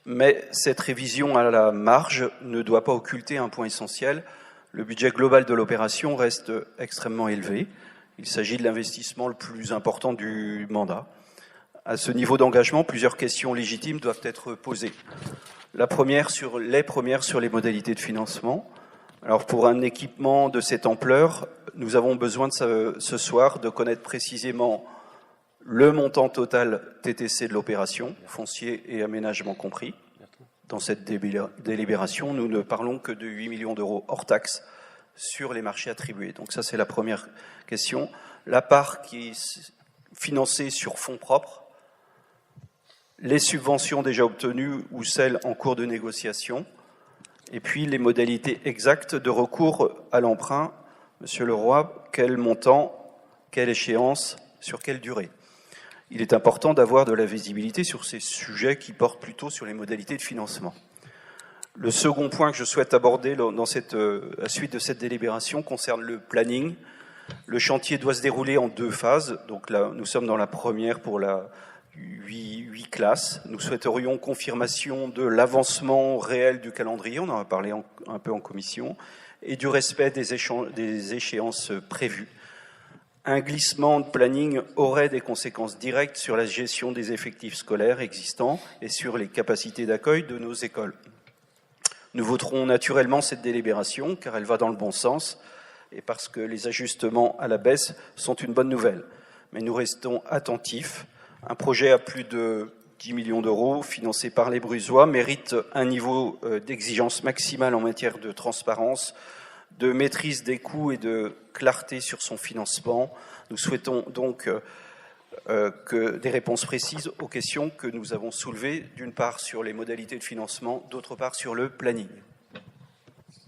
Mais cette révision à la marge ne doit pas occulter un point essentiel. Le budget global de l'opération reste extrêmement élevé. Il s'agit de l'investissement le plus important du mandat. À ce niveau d'engagement, plusieurs questions légitimes doivent être posées. Les premières sur les modalités de financement. Alors pour un équipement de cette ampleur, nous avons besoin ce soir de connaître précisément le montant total TTC de l'opération, foncier et aménagement compris. Dans cette délibération, nous ne parlons que de 8 millions d'euros hors taxes sur les marchés attribués. Donc ça, c'est la première question. La part qui est financée sur fonds propres, les subventions déjà obtenues ou celles en cours de négociation, et puis les modalités exactes de recours à l'emprunt. Monsieur Leroy, quel montant, quelle échéance, sur quelle durée? Il est important d'avoir de la visibilité sur ces sujets qui portent plutôt sur les modalités de financement. Le second point que je souhaite aborder dans la suite de cette délibération concerne le planning. Le chantier doit se dérouler en 2 phases. Donc là, nous sommes dans la première pour la 8 classes. Nous souhaiterions confirmation de l'avancement réel du calendrier, on en a parlé un peu en commission, et du respect des échéances prévues. Un glissement de planning aurait des conséquences directes sur la gestion des effectifs scolaires existants et sur les capacités d'accueil de nos écoles. Nous voterons naturellement cette délibération car elle va dans le bon sens et parce que les ajustements à la baisse sont une bonne nouvelle. Mais nous restons attentifs. Un projet à plus de 10 millions d'euros financé par les Brusois mérite un niveau d'exigence maximale en matière de transparence, de maîtrise des coûts et de clarté sur son financement. Nous souhaitons donc que des réponses précises aux questions que nous avons soulevées, d'une part sur les modalités de financement, d'autre part sur le planning.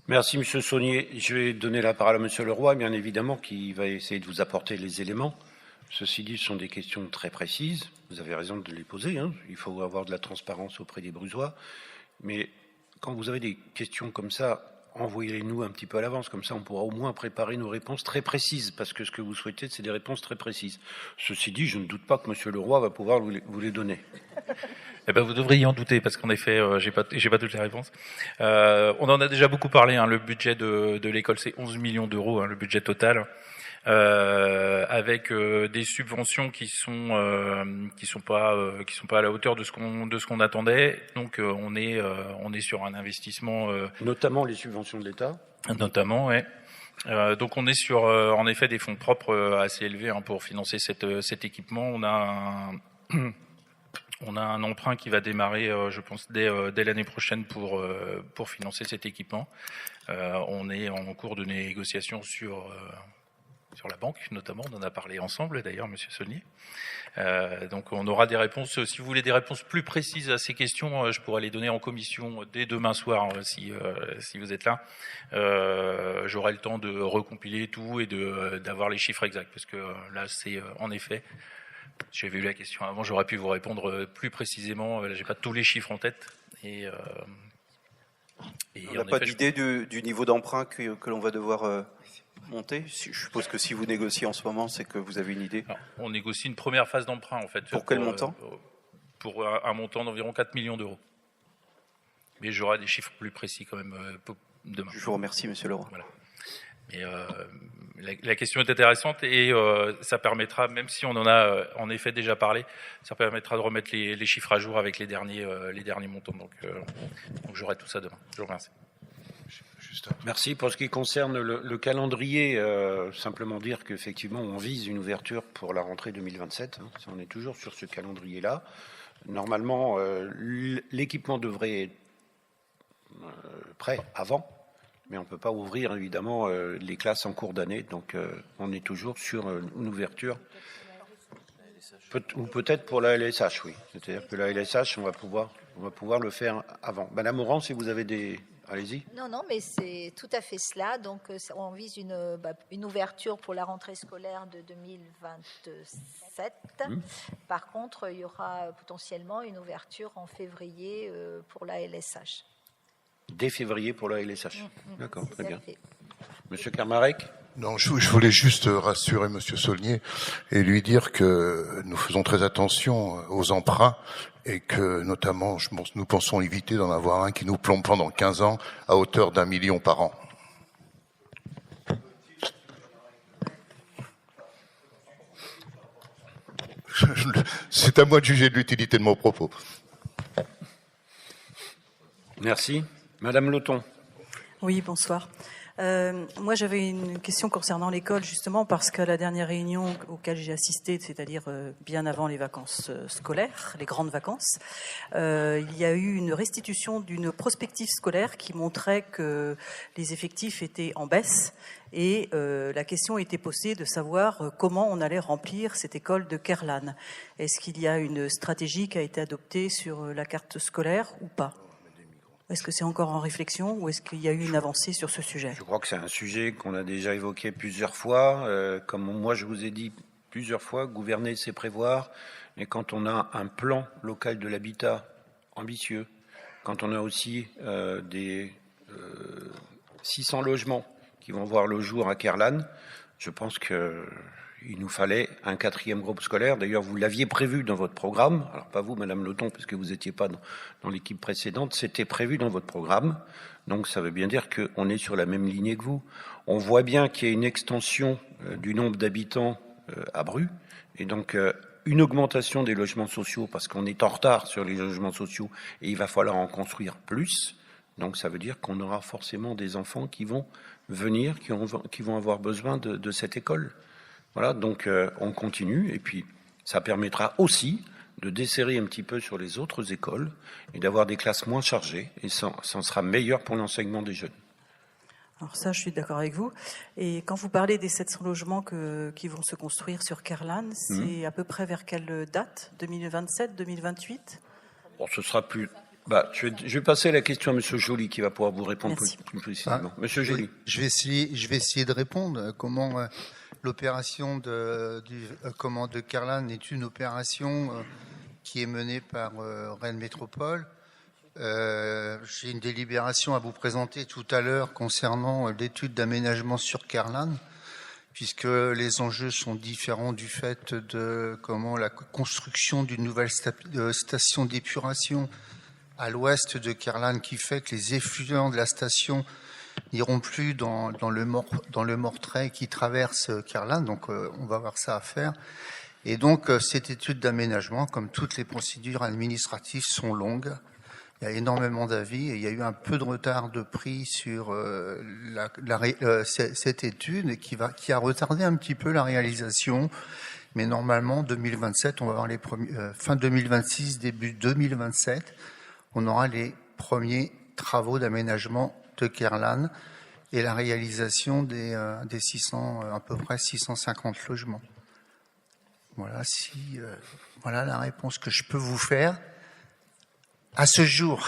Merci, Monsieur Saunier. Je vais donner la parole à Monsieur Leroy, bien évidemment, qui va essayer de vous apporter les éléments. Ceci dit, ce sont des questions très précises. Vous avez raison de les poser. Il faut avoir de la transparence auprès des Brusois. Mais quand vous avez des questions comme ça, envoyez-les-nous un petit peu à l'avance, comme ça on pourra au moins préparer nos réponses très précises, parce que ce que vous souhaitez, c'est des réponses très précises. Ceci dit, je ne doute pas que Monsieur Leroy va pouvoir vous les donner. Eh ben, vous devriez en douter, parce qu'en effet, j'ai pas toutes les réponses. On en a déjà beaucoup parlé, le budget de l'école, c'est 11 millions d'euros, le budget total. Avec des subventions qui sont pas à la hauteur de ce qu'on attendait. Donc on est sur un investissement notamment les subventions de l'État. Notamment, ouais. Donc on est sur en effet des fonds propres assez élevés pour financer cet équipement. On a un emprunt qui va démarrer, je pense, dès l'année prochaine pour financer cet équipement. On est en cours de négociation sur la banque, notamment, on en a parlé ensemble d'ailleurs, Monsieur Saunier. Donc on aura des réponses. Si vous voulez des réponses plus précises à ces questions, je pourrais les donner en commission dès demain soir, si vous êtes là. J'aurai le temps de recompiler tout et d'avoir les chiffres exacts, parce que là c'est en effet. J'avais eu la question avant, j'aurais pu vous répondre plus précisément. Là, j'ai pas tous les chiffres en tête. On n'a pas d'idée du niveau d'emprunt que l'on va devoir monter. Je suppose que si vous négociez en ce moment, c'est que vous avez une idée. Alors, on négocie une première phase d'emprunt, en fait. Pour quel montant ? Pour un montant d'environ 4 millions d'euros. Mais j'aurai des chiffres plus précis quand même demain. Je vous remercie, Monsieur Leroy. Voilà. Mais la question est intéressante et ça permettra, même si on en a en effet déjà parlé, ça permettra de remettre les chiffres à jour avec les derniers montants. Donc j'aurai tout ça demain. Je vous remercie. Merci. Pour ce qui concerne le calendrier, simplement dire qu'effectivement on vise une ouverture pour la rentrée 2027. On est toujours sur ce calendrier-là. Normalement, l'équipement devrait être prêt avant. Mais on ne peut pas ouvrir, évidemment, les classes en cours d'année. Donc, on est toujours sur une ouverture. Ou peut-être pour la LSH, oui. C'est-à-dire que la LSH, on va pouvoir le faire avant. Madame Oran, si vous avez des... Allez-y. Non, mais c'est tout à fait cela. Donc, on vise une ouverture pour la rentrée scolaire de 2027. Par contre, il y aura potentiellement une ouverture en février pour la LSH. Dès février pour la LSH. D'accord, très bien. Monsieur Kermarek ? Non, je voulais juste rassurer Monsieur Saunier et lui dire que nous faisons très attention aux emprunts et que, notamment, nous pensons éviter d'en avoir un qui nous plombe pendant 15 ans à hauteur d'1 million par an. c'est à moi de juger de l'utilité de mon propos. Merci. Madame Loton. Oui, bonsoir. Moi, j'avais une question concernant l'école, justement, parce qu'à la dernière réunion auquel j'ai assisté, c'est-à-dire bien avant les vacances scolaires, les grandes vacances, il y a eu une restitution d'une prospective scolaire qui montrait que les effectifs étaient en baisse et la question était posée de savoir comment on allait remplir cette école de Kerlan. Est-ce qu'il y a une stratégie qui a été adoptée sur la carte scolaire ou pas ? Est-ce que c'est encore en réflexion ou est-ce qu'il y a eu une avancée sur ce sujet ? Je crois que c'est un sujet qu'on a déjà évoqué plusieurs fois. Comme moi, je vous ai dit plusieurs fois, gouverner, c'est prévoir. Et quand on a un plan local de l'habitat ambitieux, quand on a aussi des 600 logements qui vont voir le jour à Kerlan, je pense qu'il nous fallait un 4e groupe scolaire. D'ailleurs, vous l'aviez prévu dans votre programme. Alors, pas vous, Madame Loton, parce que vous n'étiez pas dans l'équipe précédente. C'était prévu dans votre programme. Donc, ça veut bien dire qu'on est sur la même lignée que vous. On voit bien qu'il y a une extension du nombre d'habitants à Bru. Et donc, une augmentation des logements sociaux, parce qu'on est en retard sur les logements sociaux et il va falloir en construire plus. Donc, ça veut dire qu'on aura forcément des enfants qui vont venir, qui vont avoir besoin de cette école. Voilà, donc on continue et puis ça permettra aussi de desserrer un petit peu sur les autres écoles et d'avoir des classes moins chargées et ça sera meilleur pour l'enseignement des jeunes. Alors ça, je suis d'accord avec vous. Et quand vous parlez des 700 logements qui vont se construire sur Kerlan, c'est à peu près vers quelle date ? 2027, 2028 ? Bon, ce sera plus... je vais passer la question à Monsieur Joly qui va pouvoir vous répondre plus précisément. Monsieur Joly. Je vais essayer de répondre. Comment l'opération de Kerlan est une opération qui est menée par Rennes Métropole. J'ai une délibération à vous présenter tout à l'heure concernant l'étude d'aménagement sur Kerlan, puisque les enjeux sont différents du fait de la construction d'une nouvelle station d'épuration à l'ouest de Kerlan qui fait que les effluents de la station n'iront plus dans le Mortrais qui traverse Kerlan. Donc on va avoir ça à faire. Et donc cette étude d'aménagement, comme toutes les procédures administratives, sont longues. Il y a énormément d'avis et il y a eu un peu de retard de prix sur cette étude qui a retardé un petit peu la réalisation. Mais normalement, 2027, on va avoir les premiers, fin 2026, début 2027, on aura les premiers travaux d'aménagement de Kerlan et la réalisation des 600, à peu près 650 logements. Voilà la réponse que je peux vous faire à ce jour.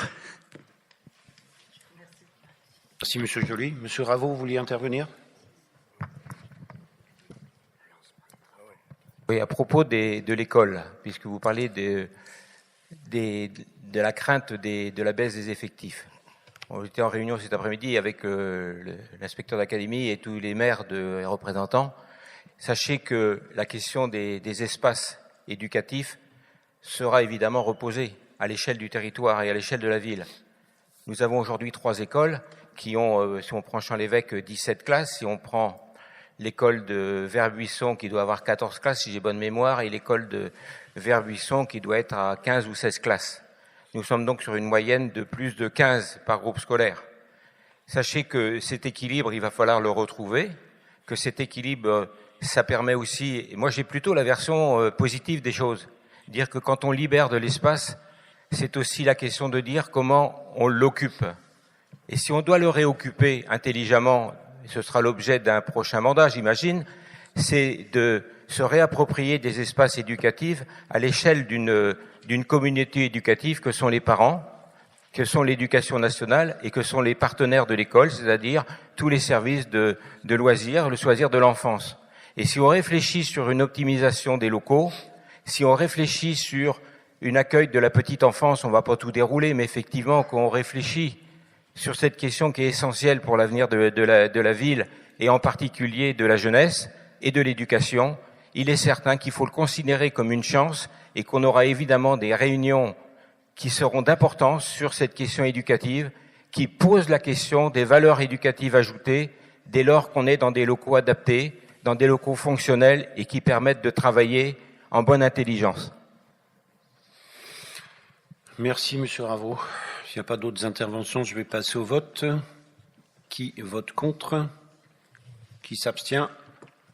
Merci Monsieur Joly. Monsieur Raveau, vous vouliez intervenir ? Oui, à propos de l'école, puisque vous parlez de la crainte de la baisse des effectifs. On était en réunion cet après-midi avec l'inspecteur d'académie et tous les maires et représentants. Sachez que la question des espaces éducatifs sera évidemment reposée à l'échelle du territoire et à l'échelle de la ville. Nous avons aujourd'hui 3 écoles qui ont, si on prend Champ-l'Évêque, 17 classes, si on prend l'école de Verbuisson qui doit avoir 14 classes, si j'ai bonne mémoire, et l'école de Verbuisson qui doit être à 15 ou 16 classes. Nous sommes donc sur une moyenne de plus de 15 par groupe scolaire. Sachez que cet équilibre, il va falloir le retrouver, que cet équilibre, ça permet aussi, et moi j'ai plutôt la version positive des choses, dire que quand on libère de l'espace, c'est aussi la question de dire comment on l'occupe. Et si on doit le réoccuper intelligemment, et ce sera l'objet d'un prochain mandat, j'imagine, c'est de se réapproprier des espaces éducatifs à l'échelle d'une communauté éducative que sont les parents, que sont l'éducation nationale et que sont les partenaires de l'école, c'est-à-dire tous les services de loisirs, le loisir de l'enfance. Et si on réfléchit sur une optimisation des locaux, si on réfléchit sur une accueil de la petite enfance, on ne va pas tout dérouler, mais effectivement, quand on réfléchit sur cette question qui est essentielle pour l'avenir de la ville, et en particulier de la jeunesse et de l'éducation, il est certain qu'il faut le considérer comme une chance et qu'on aura évidemment des réunions qui seront d'importance sur cette question éducative, qui pose la question des valeurs éducatives ajoutées dès lors qu'on est dans des locaux adaptés, dans des locaux fonctionnels et qui permettent de travailler en bonne intelligence. Merci, Monsieur Raveau. S'il n'y a pas d'autres interventions, je vais passer au vote. Qui vote contre? Qui s'abstient?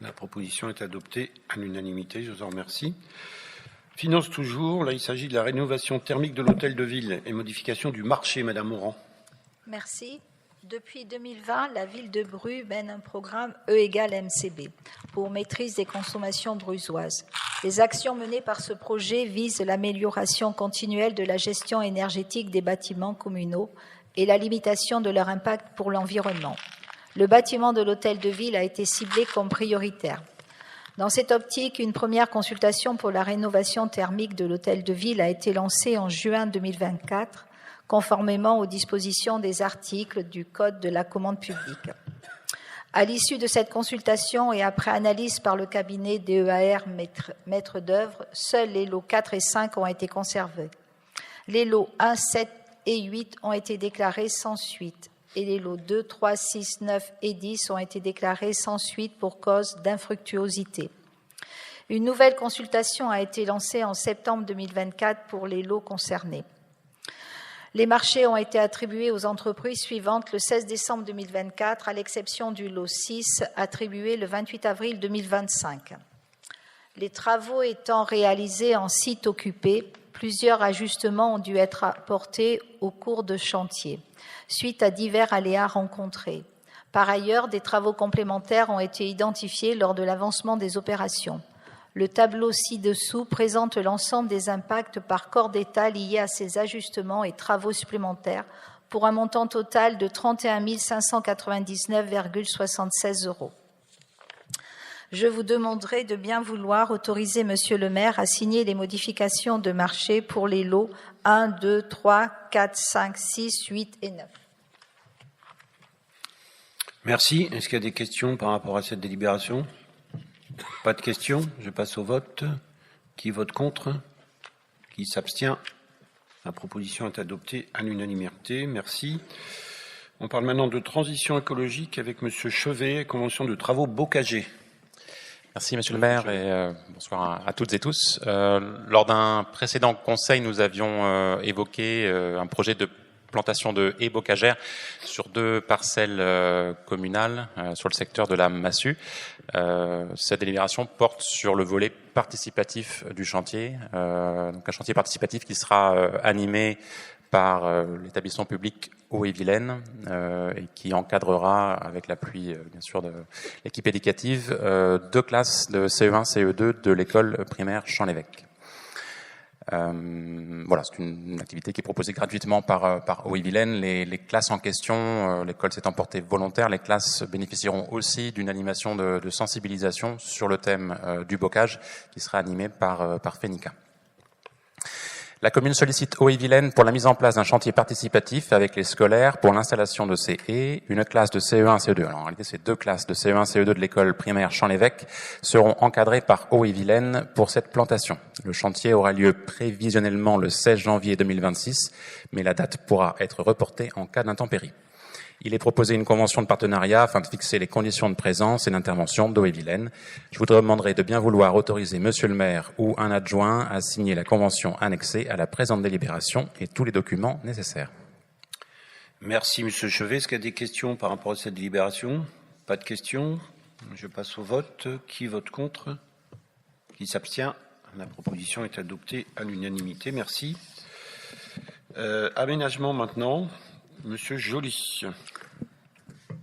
La proposition est adoptée à l'unanimité. Je vous en remercie. Finance toujours. Là, il s'agit de la rénovation thermique de l'hôtel de ville et modification du marché, Madame Morand. Merci. Depuis 2020, la ville de Bru mène un programme E égale MCB pour maîtrise des consommations brusoises. Les actions menées par ce projet visent l'amélioration continuelle de la gestion énergétique des bâtiments communaux et la limitation de leur impact pour l'environnement. Le bâtiment de l'hôtel de ville a été ciblé comme prioritaire. Dans cette optique, une première consultation pour la rénovation thermique de l'hôtel de ville a été lancée en juin 2024, conformément aux dispositions des articles du Code de la commande publique. À l'issue de cette consultation et après analyse par le cabinet DEAR maître d'œuvre, seuls les lots 4 et 5 ont été conservés. Les lots 1, 7 et 8 ont été déclarés sans suite et les lots 2, 3, 6, 9 et 10 ont été déclarés sans suite pour cause d'infructuosité. Une nouvelle consultation a été lancée en septembre 2024 pour les lots concernés. Les marchés ont été attribués aux entreprises suivantes le 16 décembre 2024, à l'exception du lot 6, attribué le 28 avril 2025. Les travaux étant réalisés en site occupé, plusieurs ajustements ont dû être apportés au cours de chantier, suite à divers aléas rencontrés. Par ailleurs, des travaux complémentaires ont été identifiés lors de l'avancement des opérations. Le tableau ci-dessous présente l'ensemble des impacts par corps d'État liés à ces ajustements et travaux supplémentaires pour un montant total de 31 599,76 €. Je vous demanderai de bien vouloir autoriser Monsieur le maire à signer les modifications de marché pour les lots 1, 2, 3, 4, 5, 6, 8 et 9. Merci. Est-ce qu'il y a des questions par rapport à cette délibération? Pas de questions. Je passe au vote. Qui vote contre? Qui s'abstient? La proposition est adoptée à l'unanimité. Merci. On parle maintenant de transition écologique avec Monsieur Chevet, convention de travaux Bocagé. Merci Monsieur le maire et bonsoir à toutes et tous. Lors d'un précédent conseil, nous avions évoqué un projet de plantation de haies bocagères sur 2 parcelles communales sur le secteur de la Massue. Cette délibération porte sur le volet participatif du chantier, donc un chantier participatif qui sera animé par l'établissement public Eaux-et-Vilaine et qui encadrera, avec l'appui bien sûr de l'équipe éducative, 2 classes de CE1, CE2 de l'école primaire Champ-l'Évêque. Voilà, c'est une activité qui est proposée gratuitement par Eaux-et-Vilaine. Les classes en question, l'école s'étant portée volontaire, les classes bénéficieront aussi d'une animation de sensibilisation sur le thème du bocage qui sera animée par FENICA. La commune sollicite Eaux-et-Vilaine pour la mise en place d'un chantier participatif avec les scolaires pour l'installation de ces haies. Une classe de CE1 et CE2. Alors, en réalité, ces 2 classes de CE1 et CE2 de l'école primaire Champ-l'Évêque seront encadrées par Eaux-et-Vilaine pour cette plantation. Le chantier aura lieu prévisionnellement le 16 janvier 2026, mais la date pourra être reportée en cas d'intempérie. Il est proposé une convention de partenariat afin de fixer les conditions de présence et d'intervention d'Eaux-et-Vilaine. Je vous demanderai de bien vouloir autoriser Monsieur le maire ou un adjoint à signer la convention annexée à la présente délibération et tous les documents nécessaires. Merci Monsieur Chevet. Est-ce qu'il y a des questions par rapport à cette délibération? Pas de questions. Je passe au vote. Qui vote contre? Qui s'abstient? La proposition est adoptée à l'unanimité. Merci. Aménagement maintenant. Monsieur Joly.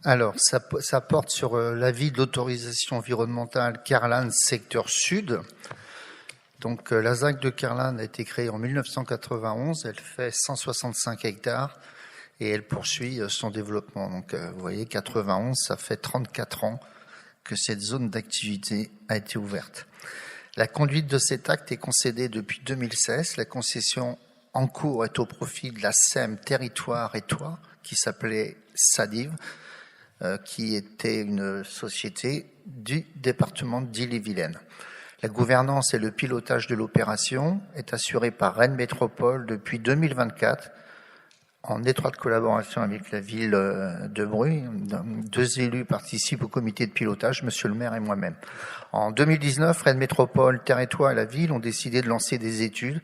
Alors, ça porte sur l'avis de l'autorisation environnementale Carlin secteur sud. Donc, la ZAC de Carlin a été créée en 1991. Elle fait 165 hectares et elle poursuit son développement. Donc, vous voyez, 91, ça fait 34 ans que cette zone d'activité a été ouverte. La conduite de cet acte est concédée depuis 2016. La concession en cours est au profit de la SEM Territoire et Toit, qui s'appelait SADIV, qui était une société du département d'Ille-et-Vilaine. La gouvernance et le pilotage de l'opération est assuré par Rennes Métropole depuis 2024, en étroite collaboration avec la ville de Bru. 2 élus participent au comité de pilotage, Monsieur le maire et moi-même. En 2019, Rennes Métropole, Territoire et la ville ont décidé de lancer des études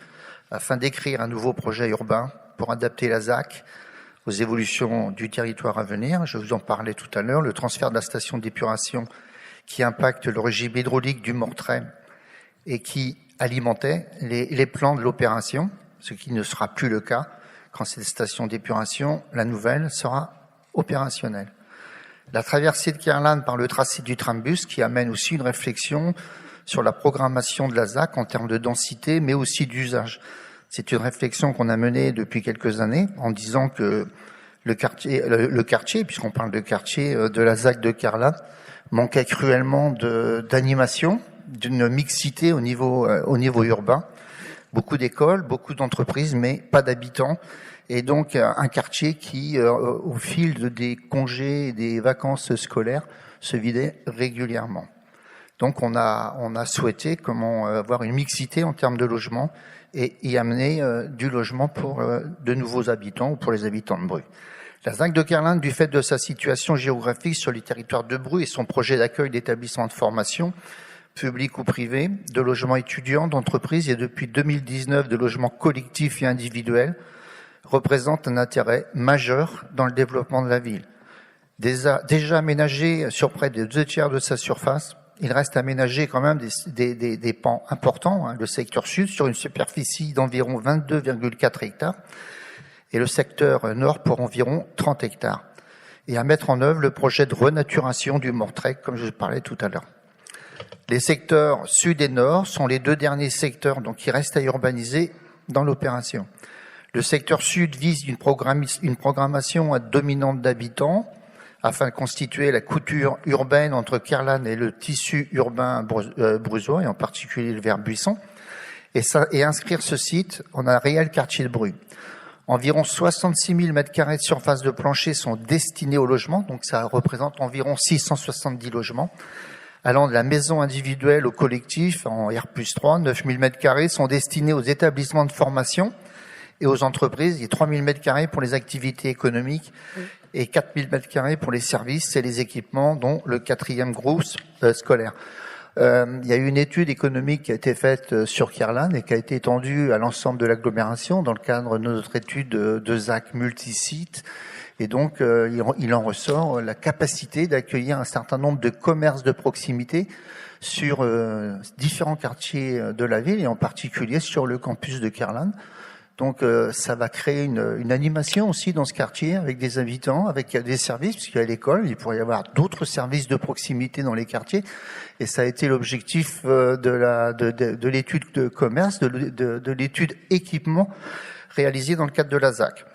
afin d'écrire un nouveau projet urbain pour adapter la ZAC aux évolutions du territoire à venir. Je vous en parlais tout à l'heure, le transfert de la station d'épuration qui impacte le régime hydraulique du Mortrais et qui alimentait les plans de l'opération, ce qui ne sera plus le cas quand cette station d'épuration, la nouvelle, sera opérationnelle. La traversée de Kerlan par le tracé du trambus qui amène aussi une réflexion sur la programmation de la ZAC en termes de densité, mais aussi d'usage. C'est une réflexion qu'on a menée depuis quelques années en disant que le quartier, puisqu'on parle de quartier de la ZAC de Kerlan, manquait cruellement d'animation, d'une mixité au niveau urbain. Beaucoup d'écoles, beaucoup d'entreprises, mais pas d'habitants. Et donc un quartier qui, au fil des congés et des vacances scolaires, se vidait régulièrement. Donc on a souhaité avoir une mixité en termes de logement et y amener du logement pour de nouveaux habitants ou pour les habitants de Bru. La ZAC de Kerlan, du fait de sa situation géographique sur les territoires de Bru et son projet d'accueil d'établissements de formation, publics ou privés, de logements étudiants, d'entreprises et depuis 2019 de logements collectifs et individuels, représente un intérêt majeur dans le développement de la ville. Déjà aménagé sur près de 2/3 de sa surface, il reste aménagé quand même des pans importants, le secteur sud sur une superficie d'environ 22,4 hectares et le secteur nord pour environ 30 hectares. Et à mettre en œuvre le projet de renaturation du Mortrais, comme je parlais tout à l'heure. Les secteurs sud et nord sont les deux derniers secteurs donc qui restent à urbaniser dans l'opération. Le secteur sud vise une programmation à dominante d'habitants afin de constituer la couture urbaine entre Kerlan et le tissu urbain brusois, et en particulier le Vert-Buisson, et inscrire ce site en un réel quartier de Bru. Environ 66 000 m² de surface de plancher sont destinés au logement, donc ça représente environ 670 logements. Allant de la maison individuelle au collectif en R+3, 9 000 m² sont destinés aux établissements de formation et aux entreprises. Il y a 3 000 m² pour les activités économiques et 4 000 m² pour les services et les équipements, dont le 4e groupe scolaire. Il y a eu une étude économique qui a été faite sur Kerlan et qui a été étendue à l'ensemble de l'agglomération dans le cadre de notre étude de ZAC multisite. Et donc, il en ressort la capacité d'accueillir un certain nombre de commerces de proximité sur différents quartiers de la ville et en particulier sur le campus de Kerlan. Donc, ça va créer une animation aussi dans ce quartier avec des habitants, avec des services, puisqu'il y a l'école, il pourrait y avoir d'autres services de proximité dans les quartiers. Et ça a été l'objectif de l'étude de commerce, de l'étude équipement réalisée dans le cadre de la ZAC.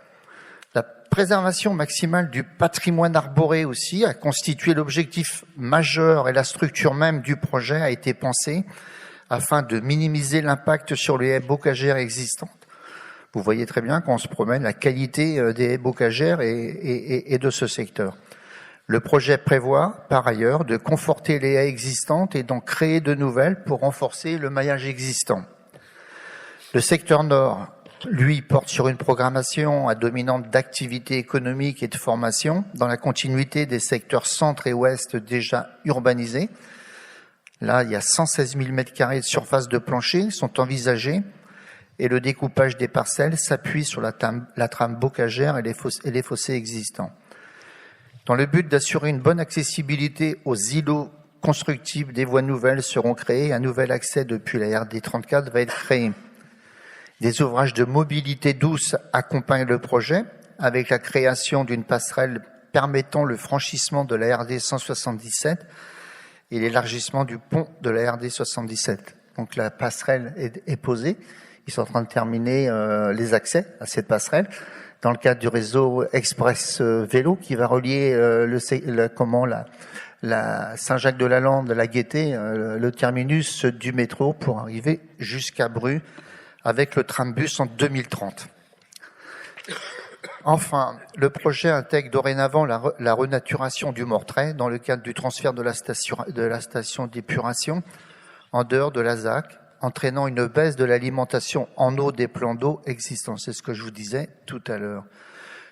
La préservation maximale du patrimoine arboré aussi a constitué l'objectif majeur et la structure même du projet a été pensée afin de minimiser l'impact sur les haies bocagères existantes. Vous voyez très bien quand on se promène la qualité des haies bocagères et de ce secteur. Le projet prévoit par ailleurs de conforter les haies existantes et d'en créer de nouvelles pour renforcer le maillage existant. Le secteur nord, lui, porte sur une programmation à dominante d'activité économique et de formation dans la continuité des secteurs centre et ouest déjà urbanisés. Là, il y a 116 000 m² de surface de plancher sont envisagés et le découpage des parcelles s'appuie sur la trame bocagère et les fossés existants. Dans le but d'assurer une bonne accessibilité aux îlots constructibles, des voies nouvelles seront créées. Un nouvel accès depuis la RD 34 va être créé. Des ouvrages de mobilité douce accompagnent le projet avec la création d'une passerelle permettant le franchissement de la RD 177 et l'élargissement du pont de la RD 77. Donc la passerelle est posée. Ils sont en train de terminer les accès à cette passerelle dans le cadre du réseau Express Vélo qui va relier la Saint-Jacques-de-la-Lande, la Gaîté, le terminus du métro pour arriver jusqu'à Bru avec le trambus en 2030. Enfin, le projet intègre dorénavant la renaturation du Mortrais dans le cadre du transfert de la station d'épuration en dehors de la ZAC, entraînant une baisse de l'alimentation en eau des plans d'eau existants. C'est ce que je vous disais tout à l'heure.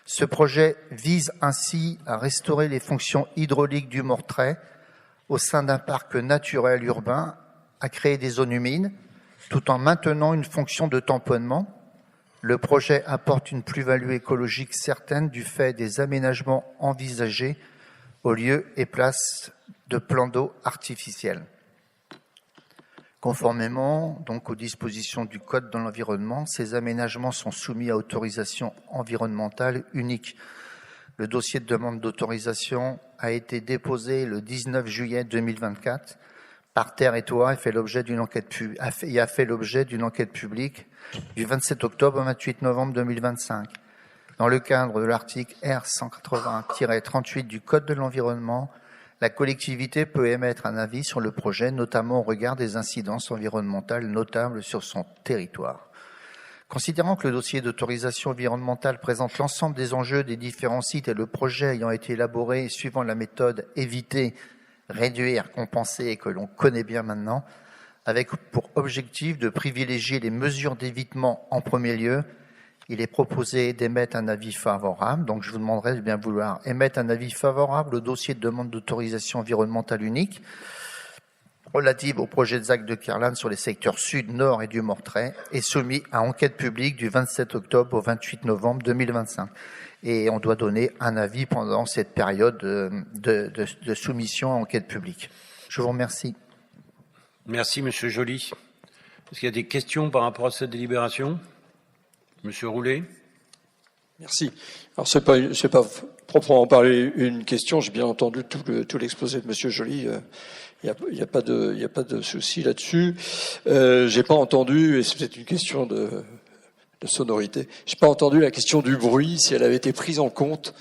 Ce projet vise ainsi à restaurer les fonctions hydrauliques du Mortrais au sein d'un parc naturel urbain, à créer des zones humides, tout en maintenant une fonction de tamponnement Le projet apporte une plus-value écologique certaine du fait des aménagements envisagés au lieu et place de plans d'eau artificiels. Conformément donc aux dispositions du Code de l'environnement, ces aménagements sont soumis à autorisation environnementale unique. Le dossier de demande d'autorisation a été déposé le 19 juillet 2024 par Terre et Toit et a fait l'objet d'une enquête publique du 27 octobre au 28 novembre 2025. Dans le cadre de l'article R180-38 du Code de l'environnement, la collectivité peut émettre un avis sur le projet, notamment au regard des incidences environnementales notables sur son territoire. Considérant que le dossier d'autorisation environnementale présente l'ensemble des enjeux des différents sites et le projet ayant été élaboré suivant la méthode éviter, réduire, compenser et que l'on connaît bien maintenant, avec pour objectif de privilégier les mesures d'évitement en premier lieu, il est proposé d'émettre un avis favorable. Donc, je vous demanderai de bien vouloir émettre un avis favorable au dossier de demande d'autorisation environnementale unique relative au projet de ZAC de Kerlan sur les secteurs sud, nord et du Mortrais et soumis à enquête publique du 27 octobre au 28 novembre 2025. Et on doit donner un avis pendant cette période de soumission à enquête publique. Je vous remercie. Merci, Monsieur Joly. Est-ce qu'il y a des questions par rapport à cette délibération? Monsieur Roulet. Merci. Alors c'est pas proprement parler une question. J'ai bien entendu tout l'exposé de Monsieur Joly. Il y a pas de souci là-dessus. J'ai pas entendu, et c'est peut-être une question de sonorité. J'ai pas entendu la question du bruit, si elle avait été prise en compte.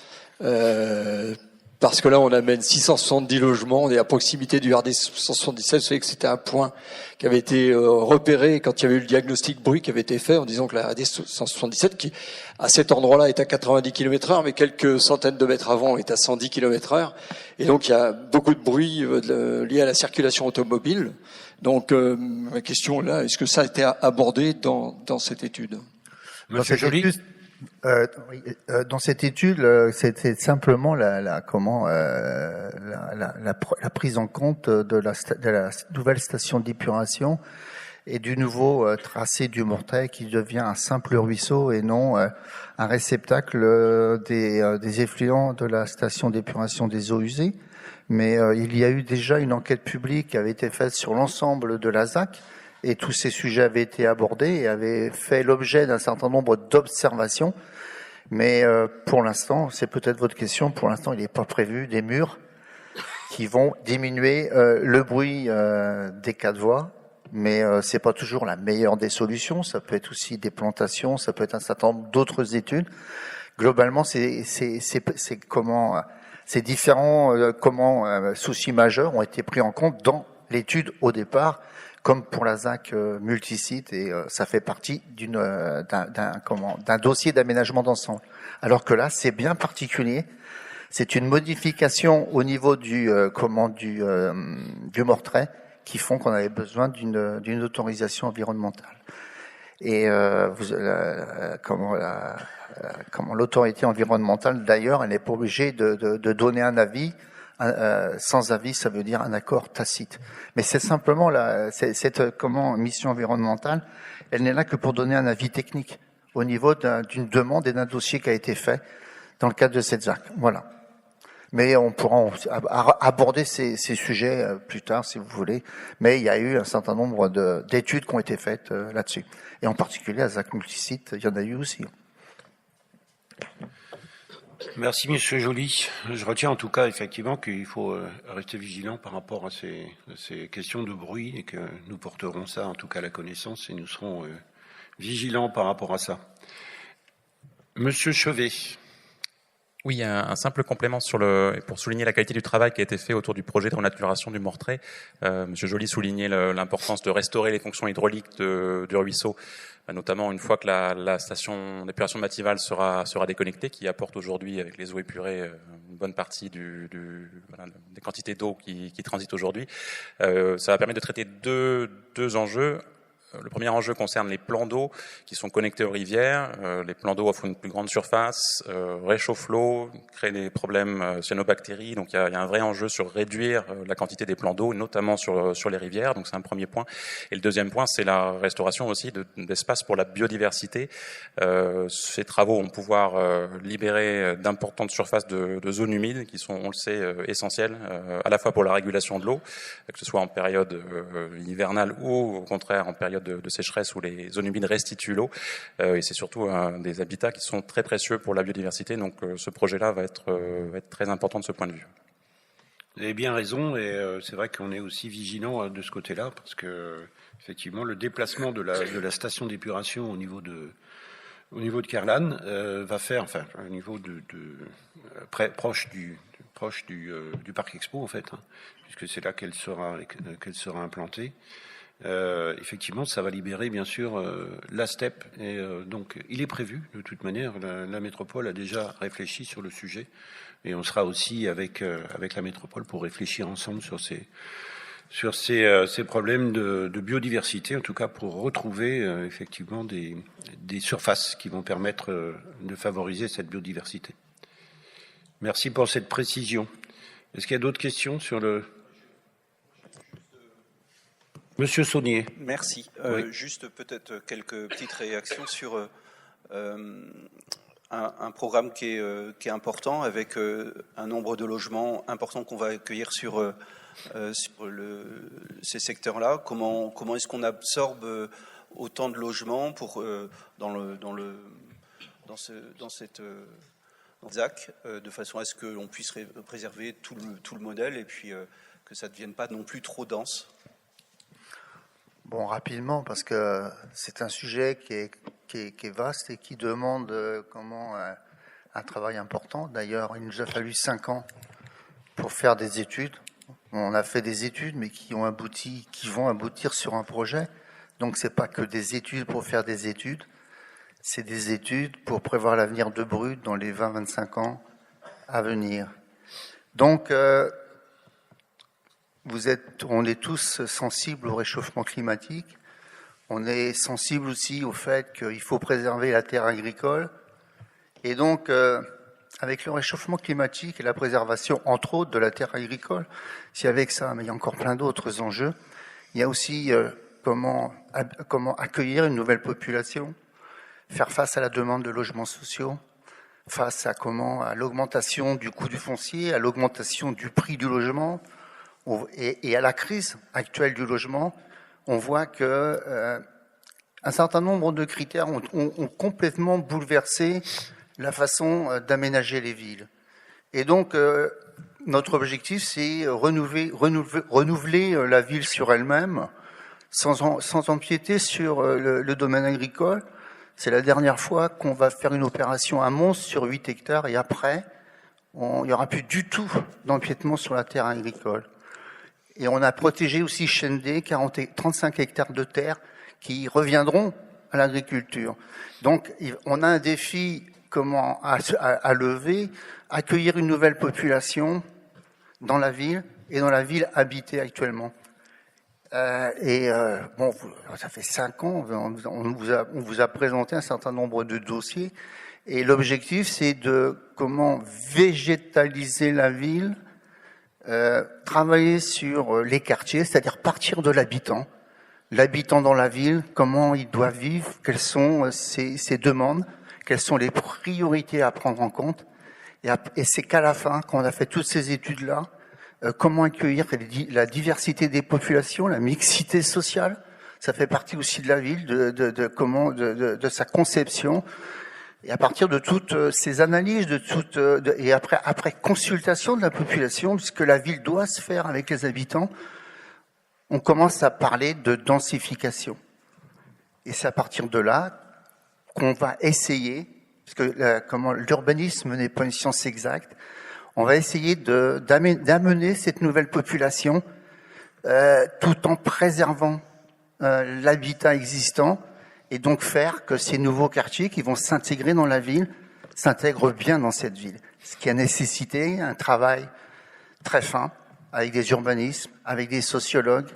Parce que là, on amène 670 logements, on est à proximité du RD 177. Vous savez que c'était un point qui avait été repéré quand il y avait eu le diagnostic bruit qui avait été fait en disant que la RD 177, qui à cet endroit-là est à 90 km/h, mais quelques centaines de mètres avant est à 110 km/h. Et donc, il y a beaucoup de bruit lié à la circulation automobile. Donc, ma question là, est-ce que ça a été abordé dans cette étude? Monsieur Joly. Dans cette étude, c'était simplement la prise en compte de la nouvelle station d'épuration et du nouveau tracé du Mortrais qui devient un simple ruisseau et non un réceptacle des effluents de la station d'épuration des eaux usées. Mais il y a eu déjà une enquête publique qui avait été faite sur l'ensemble de la ZAC. Et tous ces sujets avaient été abordés et avaient fait l'objet d'un certain nombre d'observations. Mais pour l'instant, c'est peut-être votre question, pour l'instant, il n'est pas prévu des murs qui vont diminuer le bruit des 4 voies. Mais c'est pas toujours la meilleure des solutions. Ça peut être aussi des plantations, ça peut être un certain nombre d'autres études. Globalement, c'est comment ces différents soucis majeurs ont été pris en compte dans l'étude au départ, comme pour la ZAC multisite, et ça fait partie d'un dossier d'aménagement d'ensemble. Alors que là, c'est bien particulier. C'est une modification au niveau du Mortrais qui font qu'on avait besoin d'une autorisation environnementale. Et l'autorité environnementale, d'ailleurs, elle n'est pas obligée de donner un avis. Sans avis, ça veut dire un accord tacite. Mais c'est simplement cette mission environnementale, elle n'est là que pour donner un avis technique au niveau d'une demande et d'un dossier qui a été fait dans le cadre de cette ZAC. Voilà. Mais on pourra aborder ces sujets plus tard, si vous voulez. Mais il y a eu un certain nombre d'études qui ont été faites là-dessus. Et en particulier à ZAC multisite, il y en a eu aussi. Merci, Monsieur Joly. Je retiens en tout cas effectivement qu'il faut rester vigilant par rapport à ces questions de bruit et que nous porterons ça en tout cas à la connaissance et nous serons vigilants par rapport à ça. Monsieur Chevet. Oui, un simple complément pour souligner la qualité du travail qui a été fait autour du projet de renaturation du Mortrais. Monsieur Joly soulignait l'importance de restaurer les fonctions hydrauliques du ruisseau, notamment une fois que la station d'épuration de Mathival sera déconnectée, qui apporte aujourd'hui avec les eaux épurées une bonne partie des quantités d'eau qui transitent aujourd'hui. Ça va permettre de traiter deux enjeux. Le premier enjeu concerne les plans d'eau qui sont connectés aux rivières. Les plans d'eau offrent une plus grande surface, réchauffent l'eau, créent des problèmes cyanobactéries. Donc il y a un vrai enjeu sur réduire la quantité des plans d'eau, notamment sur les rivières. Donc c'est un premier point. Et le deuxième point, c'est la restauration aussi d'espace pour la biodiversité. Ces travaux vont pouvoir libérer d'importantes surfaces de zones humides qui sont, on le sait, essentielles à la fois pour la régulation de l'eau, que ce soit en période hivernale ou au contraire en période de sécheresse où les zones humides restituent l'eau. Et c'est surtout des habitats qui sont très précieux pour la biodiversité. Donc ce projet-là va être très important de ce point de vue. Vous avez bien raison, et c'est vrai qu'on est aussi vigilant de ce côté-là, parce que effectivement le déplacement de la station d'épuration au niveau de Kerlan va faire, enfin au niveau proche du parc Expo en fait, hein, puisque c'est là qu'elle sera implantée. Effectivement, ça va libérer bien sûr la steppe, et donc il est prévu de toute manière. La métropole a déjà réfléchi sur le sujet, et on sera aussi avec la métropole pour réfléchir ensemble sur ces problèmes de biodiversité, en tout cas pour retrouver effectivement des surfaces qui vont permettre de favoriser cette biodiversité. Merci pour cette précision. Est-ce qu'il y a d'autres questions sur le... Monsieur Saunier. Merci. Oui. Juste peut-être quelques petites réactions sur un programme qui est important, avec un nombre de logements important qu'on va accueillir sur ces secteurs-là. Comment est-ce qu'on absorbe autant de logements dans cette ZAC, de façon à ce qu'on puisse préserver tout le modèle, et puis que ça ne devienne pas non plus trop dense? Bon, rapidement, parce que c'est un sujet qui est vaste et qui demande un travail important. D'ailleurs, il nous a fallu 5 ans pour faire des études. On a fait des études, mais qui vont aboutir sur un projet. Donc, c'est pas que des études pour faire des études, c'est des études pour prévoir l'avenir de Brut dans les 20-25 ans à venir. Donc, on est tous sensibles au réchauffement climatique. On est sensible aussi au fait qu'il faut préserver la terre agricole. Et donc, avec le réchauffement climatique et la préservation, entre autres, de la terre agricole, si avec ça, mais il y a encore plein d'autres enjeux, il y a aussi comment accueillir une nouvelle population, faire face à la demande de logements sociaux, face à l'augmentation du coût du foncier, à l'augmentation du prix du logement, et à la crise actuelle du logement. On voit que un certain nombre de critères ont complètement bouleversé la façon d'aménager les villes. Et donc, notre objectif, c'est renouveler la ville sur elle-même, sans empiéter sur le domaine agricole. C'est la dernière fois qu'on va faire une opération à Mons sur 8 hectares, et après, il n'y aura plus du tout d'empiètement sur la terre agricole. Et on a protégé aussi Chendé, 35 hectares de terre qui reviendront à l'agriculture. Donc, on a un défi à lever, accueillir une nouvelle population dans la ville et dans la ville habitée actuellement. Ça fait 5 ans, on vous a présenté un certain nombre de dossiers, et l'objectif, c'est de comment végétaliser la ville, travailler sur les quartiers, c'est-à-dire partir de l'habitant dans la ville, comment il doit vivre, quelles sont ses demandes, quelles sont les priorités à prendre en compte, et c'est qu'à la fin, quand on a fait toutes ces études-là, comment accueillir la diversité des populations, la mixité sociale, ça fait partie aussi de la ville, de sa conception. Et à partir de toutes ces analyses, et après consultation de la population, puisque la ville doit se faire avec les habitants, on commence à parler de densification. Et c'est à partir de là qu'on va essayer, parce que l'urbanisme n'est pas une science exacte, on va essayer d'amener cette nouvelle population tout en préservant l'habitat existant, et donc faire que ces nouveaux quartiers qui vont s'intégrer dans la ville s'intègrent bien dans cette ville. Ce qui a nécessité un travail très fin avec des urbanismes, avec des sociologues,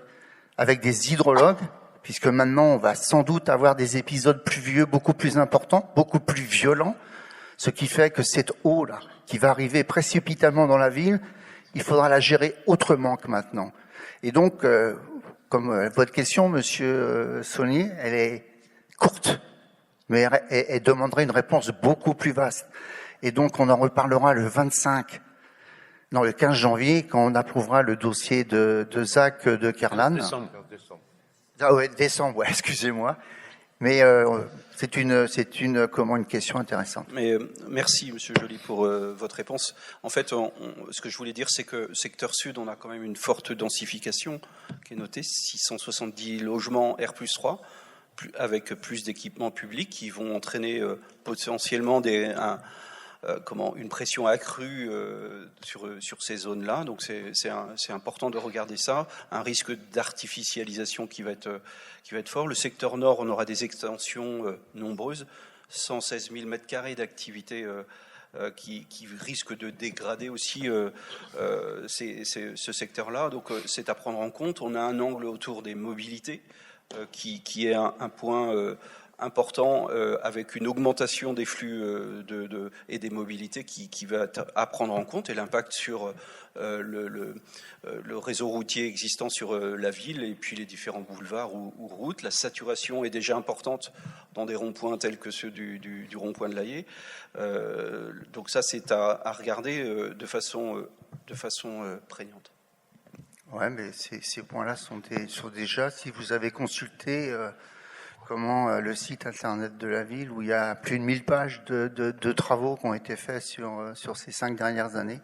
avec des hydrologues, puisque maintenant on va sans doute avoir des épisodes pluvieux beaucoup plus importants, beaucoup plus violents, ce qui fait que cette eau-là, qui va arriver précipitamment dans la ville, il faudra la gérer autrement que maintenant. Et donc, comme votre question, Monsieur Saunier, elle est courte, mais elle demanderait une réponse beaucoup plus vaste. Et donc, on en reparlera le 15 janvier, quand on approuvera le dossier de Zach de Kerlan. Décembre. Ah ouais, décembre, ouais, excusez-moi. Mais c'est une question intéressante. Mais merci, Monsieur Joly, pour votre réponse. En fait, ce que je voulais dire, c'est que secteur sud, on a quand même une forte densification qui est notée, 670 logements R+3, avec plus d'équipements publics qui vont entraîner potentiellement une pression accrue sur ces zones-là. Donc c'est important de regarder ça. Un risque d'artificialisation qui va être fort. Le secteur nord, on aura des extensions nombreuses, 116 000 m² d'activité qui risque de dégrader aussi ce secteur-là. Donc c'est à prendre en compte. On a un angle autour des mobilités qui est un point important avec une augmentation des flux et des mobilités qui va être à prendre en compte, et l'impact sur le réseau routier existant sur la ville et puis les différents boulevards ou routes. La saturation est déjà importante dans des ronds-points tels que ceux du rond-point de l'Haillé. Donc ça, c'est à regarder de façon prégnante. Ouais, mais ces points-là sont déjà, si vous avez consulté le site internet de la ville, où il y a plus de 1000 pages de travaux qui ont été faits sur ces 5 dernières années.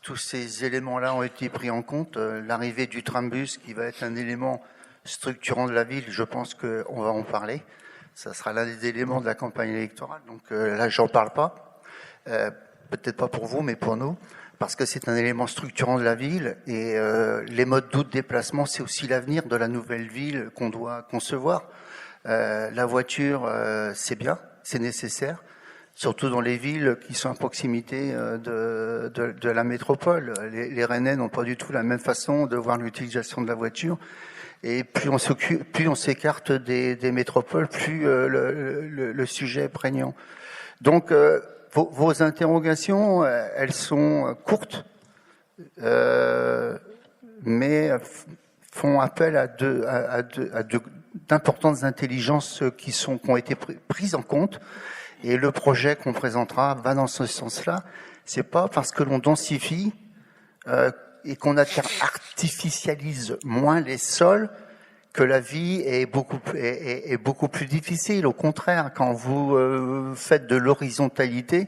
Tous ces éléments-là ont été pris en compte. L'arrivée du trambus, qui va être un élément structurant de la ville, je pense qu'on va en parler. Ça sera l'un des éléments de la campagne électorale. Donc là, j'en parle pas. Peut-être pas pour vous, mais pour nous. Parce que c'est un élément structurant de la ville, et les modes doux de déplacement, c'est aussi l'avenir de la nouvelle ville qu'on doit concevoir. La voiture, c'est bien, c'est nécessaire, surtout dans les villes qui sont à proximité de la métropole. Les Rennais n'ont pas du tout la même façon de voir l'utilisation de la voiture, et plus on s'écarte des métropoles, plus le sujet est prégnant. Donc vos interrogations, elles sont courtes, mais font appel à d'importantes intelligences qui ont été prises en compte. Et le projet qu'on présentera va dans ce sens-là. C'est pas parce que l'on densifie et qu'on artificialise moins les sols que la vie est beaucoup plus difficile. Au contraire, quand vous faites de l'horizontalité,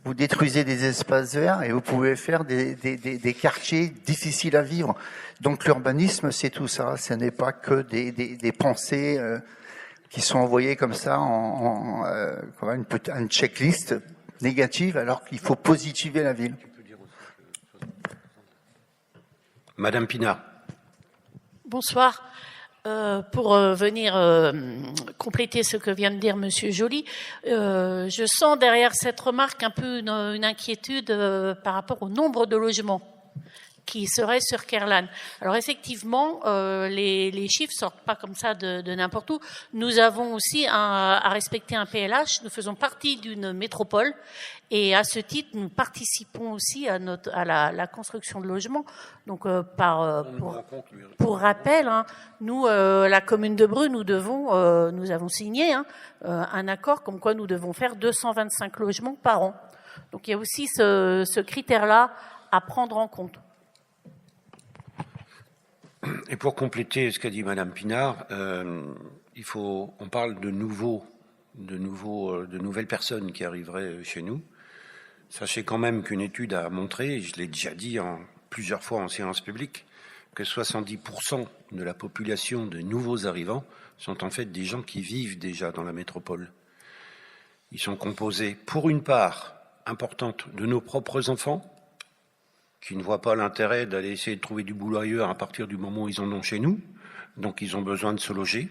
vous détruisez des espaces verts et vous pouvez faire des quartiers difficiles à vivre. Donc l'urbanisme, c'est tout ça. Ce n'est pas que des pensées qui sont envoyées comme ça en une checklist négative, alors qu'il faut positiver la ville. Madame Pinard. Bonsoir. Pour venir compléter ce que vient de dire Monsieur Joly, je sens derrière cette remarque un peu une inquiétude par rapport au nombre de logements qui seraient sur Kerlan. Alors effectivement, les chiffres sortent pas comme ça de n'importe où. Nous avons aussi à respecter un PLH. Nous faisons partie d'une métropole, et à ce titre, nous participons aussi à la construction de logements. Donc, pour rappel, nous, la commune de Bru, nous avons signé un accord comme quoi nous devons faire 225 logements par an. Donc, il y a aussi ce critère-là à prendre en compte. Et pour compléter ce qu'a dit Madame Pinard, on parle de nouvelles personnes qui arriveraient chez nous. Sachez quand même qu'une étude a montré, et je l'ai déjà dit plusieurs fois en séance publique, que 70% de la population de nouveaux arrivants sont en fait des gens qui vivent déjà dans la métropole. Ils sont composés, pour une part importante, de nos propres enfants, qui ne voient pas l'intérêt d'aller essayer de trouver du boulot ailleurs à partir du moment où ils en ont chez nous. Donc ils ont besoin de se loger.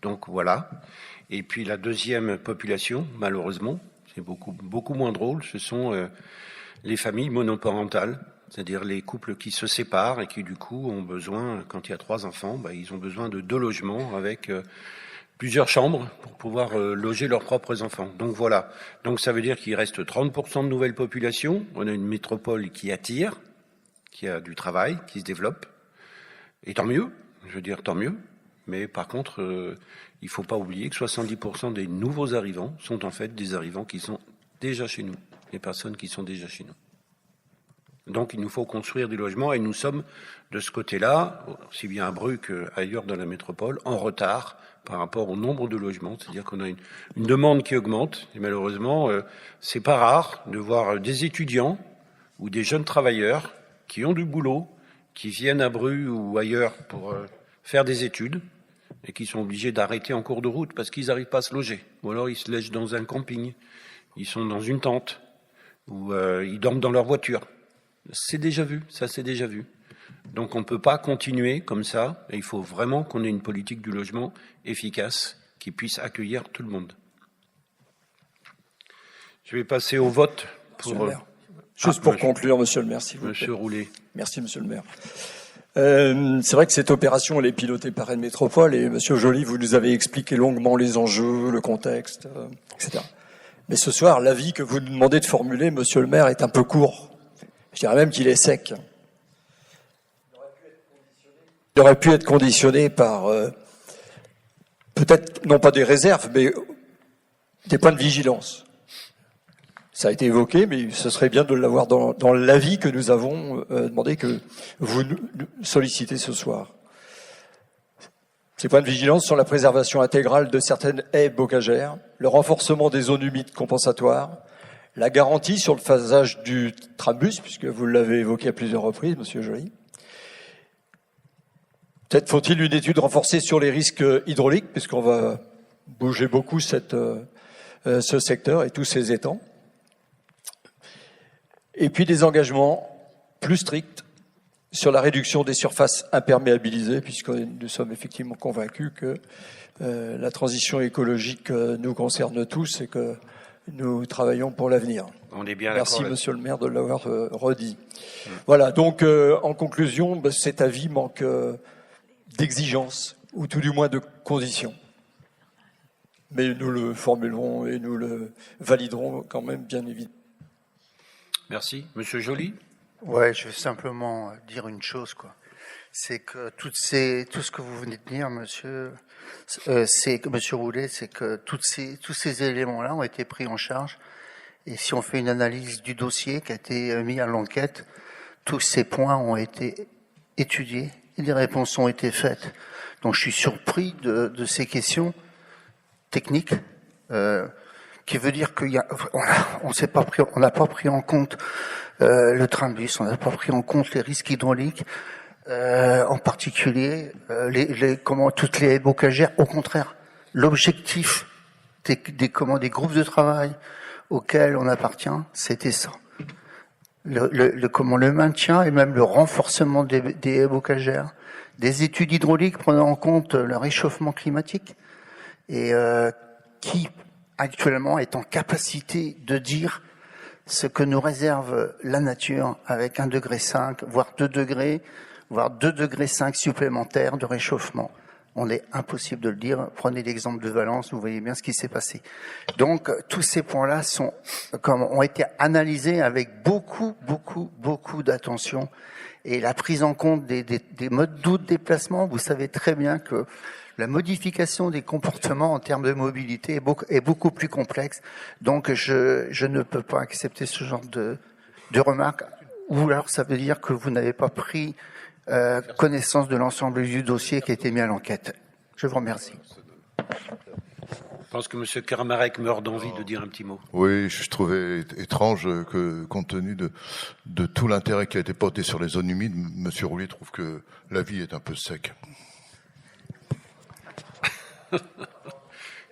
Donc voilà. Et puis la deuxième population, malheureusement, c'est beaucoup moins drôle, ce sont les familles monoparentales c'est-à-dire les couples qui se séparent et qui du coup ont besoin, quand il y a 3 enfants, ils ont besoin de 2 logements avec plusieurs chambres pour pouvoir loger leurs propres enfants. Donc voilà. Donc ça veut dire qu'il reste 30% de nouvelles populations. On a une métropole qui attire, qui a du travail, qui se développe. Et tant mieux. Je veux dire tant mieux. Mais par contre, il ne faut pas oublier que 70% des nouveaux arrivants sont en fait des arrivants qui sont déjà chez nous. Les personnes qui sont déjà chez nous. Donc il nous faut construire des logements et nous sommes de ce côté-là, aussi bien à Bru qu'ailleurs dans la métropole, en retard par rapport au nombre de logements. C'est-à-dire qu'on a une demande qui augmente et malheureusement, c'est pas rare de voir des étudiants ou des jeunes travailleurs qui ont du boulot, qui viennent à Bru ou ailleurs pour faire des études et qui sont obligés d'arrêter en cours de route parce qu'ils n'arrivent pas à se loger. Ou alors ils se logent dans un camping, ils sont dans une tente ou ils dorment dans leur voiture. C'est déjà vu, ça c'est déjà vu. Donc on ne peut pas continuer comme ça, et il faut vraiment qu'on ait une politique du logement efficace qui puisse accueillir tout le monde. Je vais passer au vote pour... Monsieur le maire. Juste pour conclure, monsieur le maire, s'il vous plaît. Monsieur Roulet. Merci, monsieur le maire. C'est vrai que cette opération, elle est pilotée par Rennes Métropole, et monsieur Joly, vous nous avez expliqué longuement les enjeux, le contexte, etc. Mais ce soir, l'avis que vous nous demandez de formuler, monsieur le maire, est un peu court. Je dirais même qu'il est sec. Il aurait pu être conditionné par, peut-être, non pas des réserves, mais des points de vigilance. Ça a été évoqué, mais ce serait bien de l'avoir dans l'avis que nous avons demandé que vous nous sollicitez ce soir. Ces points de vigilance sont la préservation intégrale de certaines haies bocagères, le renforcement des zones humides compensatoires, la garantie sur le phasage du trambus, puisque vous l'avez évoqué à plusieurs reprises, monsieur Joly. Peut-être faut-il une étude renforcée sur les risques hydrauliques, puisqu'on va bouger beaucoup ce secteur et tous ces étangs. Et puis des engagements plus stricts sur la réduction des surfaces imperméabilisées, puisque nous sommes effectivement convaincus que la transition écologique nous concerne tous et que nous travaillons pour l'avenir. On est bien Merci, d'accord. monsieur le maire, de l'avoir redit. Voilà, donc en conclusion, cet avis manque d'exigence, ou tout du moins de conditions. Mais nous le formulerons et nous le validerons quand même, bien évidemment. Merci. Monsieur Joly. Ouais, je vais simplement dire une chose, quoi. C'est que tout ce que vous venez de dire, monsieur Roulet, c'est que tous ces éléments-là ont été pris en charge. Et si on fait une analyse du dossier qui a été mis à l'enquête, tous ces points ont été étudiés et des réponses ont été faites. Donc je suis surpris de ces questions techniques, qui veut dire qu'on n'a pas pris en compte le trambus, on n'a pas pris en compte les risques hydrauliques, en particulier toutes les haies bocagères. Au contraire, l'objectif des groupes de travail auxquels on appartient, c'était ça. Le maintien et même le renforcement des haies bocagères, des études hydrauliques prenant en compte le réchauffement climatique et qui actuellement est en capacité de dire ce que nous réserve la nature avec 1,5 degré, voire 2 degrés, voire 2,5 degrés supplémentaires de réchauffement. On est impossible de le dire. Prenez l'exemple de Valence, vous voyez bien ce qui s'est passé. Donc, tous ces points-là ont été analysés avec beaucoup d'attention. Et la prise en compte des modes doux de déplacement, vous savez très bien que la modification des comportements en termes de mobilité est beaucoup plus complexe. Donc, je ne peux pas accepter ce genre de remarques. Ou alors, ça veut dire que vous n'avez pas pris connaissance de l'ensemble du dossier qui a été mis à l'enquête. Je vous remercie. Je pense que M. Kermarek meurt d'envie de dire un petit mot. Oui, je trouvais étrange que, compte tenu de tout l'intérêt qui a été porté sur les zones humides, M. Roulier trouve que l'avis est un peu sec.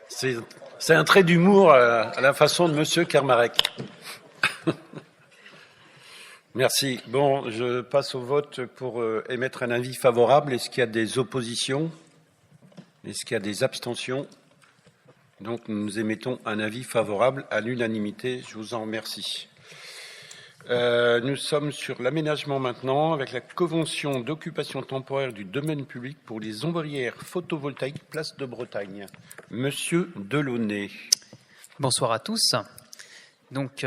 C'est un trait d'humour à la façon de M. Kermarek. Merci. Bon, je passe au vote pour émettre un avis favorable. Est-ce qu'il y a des oppositions? Est-ce qu'il y a des abstentions? Donc, nous émettons un avis favorable à l'unanimité. Je vous en remercie. Nous sommes sur l'aménagement maintenant, avec la convention d'occupation temporaire du domaine public pour les ombrières photovoltaïques Place de Bretagne. Monsieur Delaunay. Bonsoir à tous. Donc,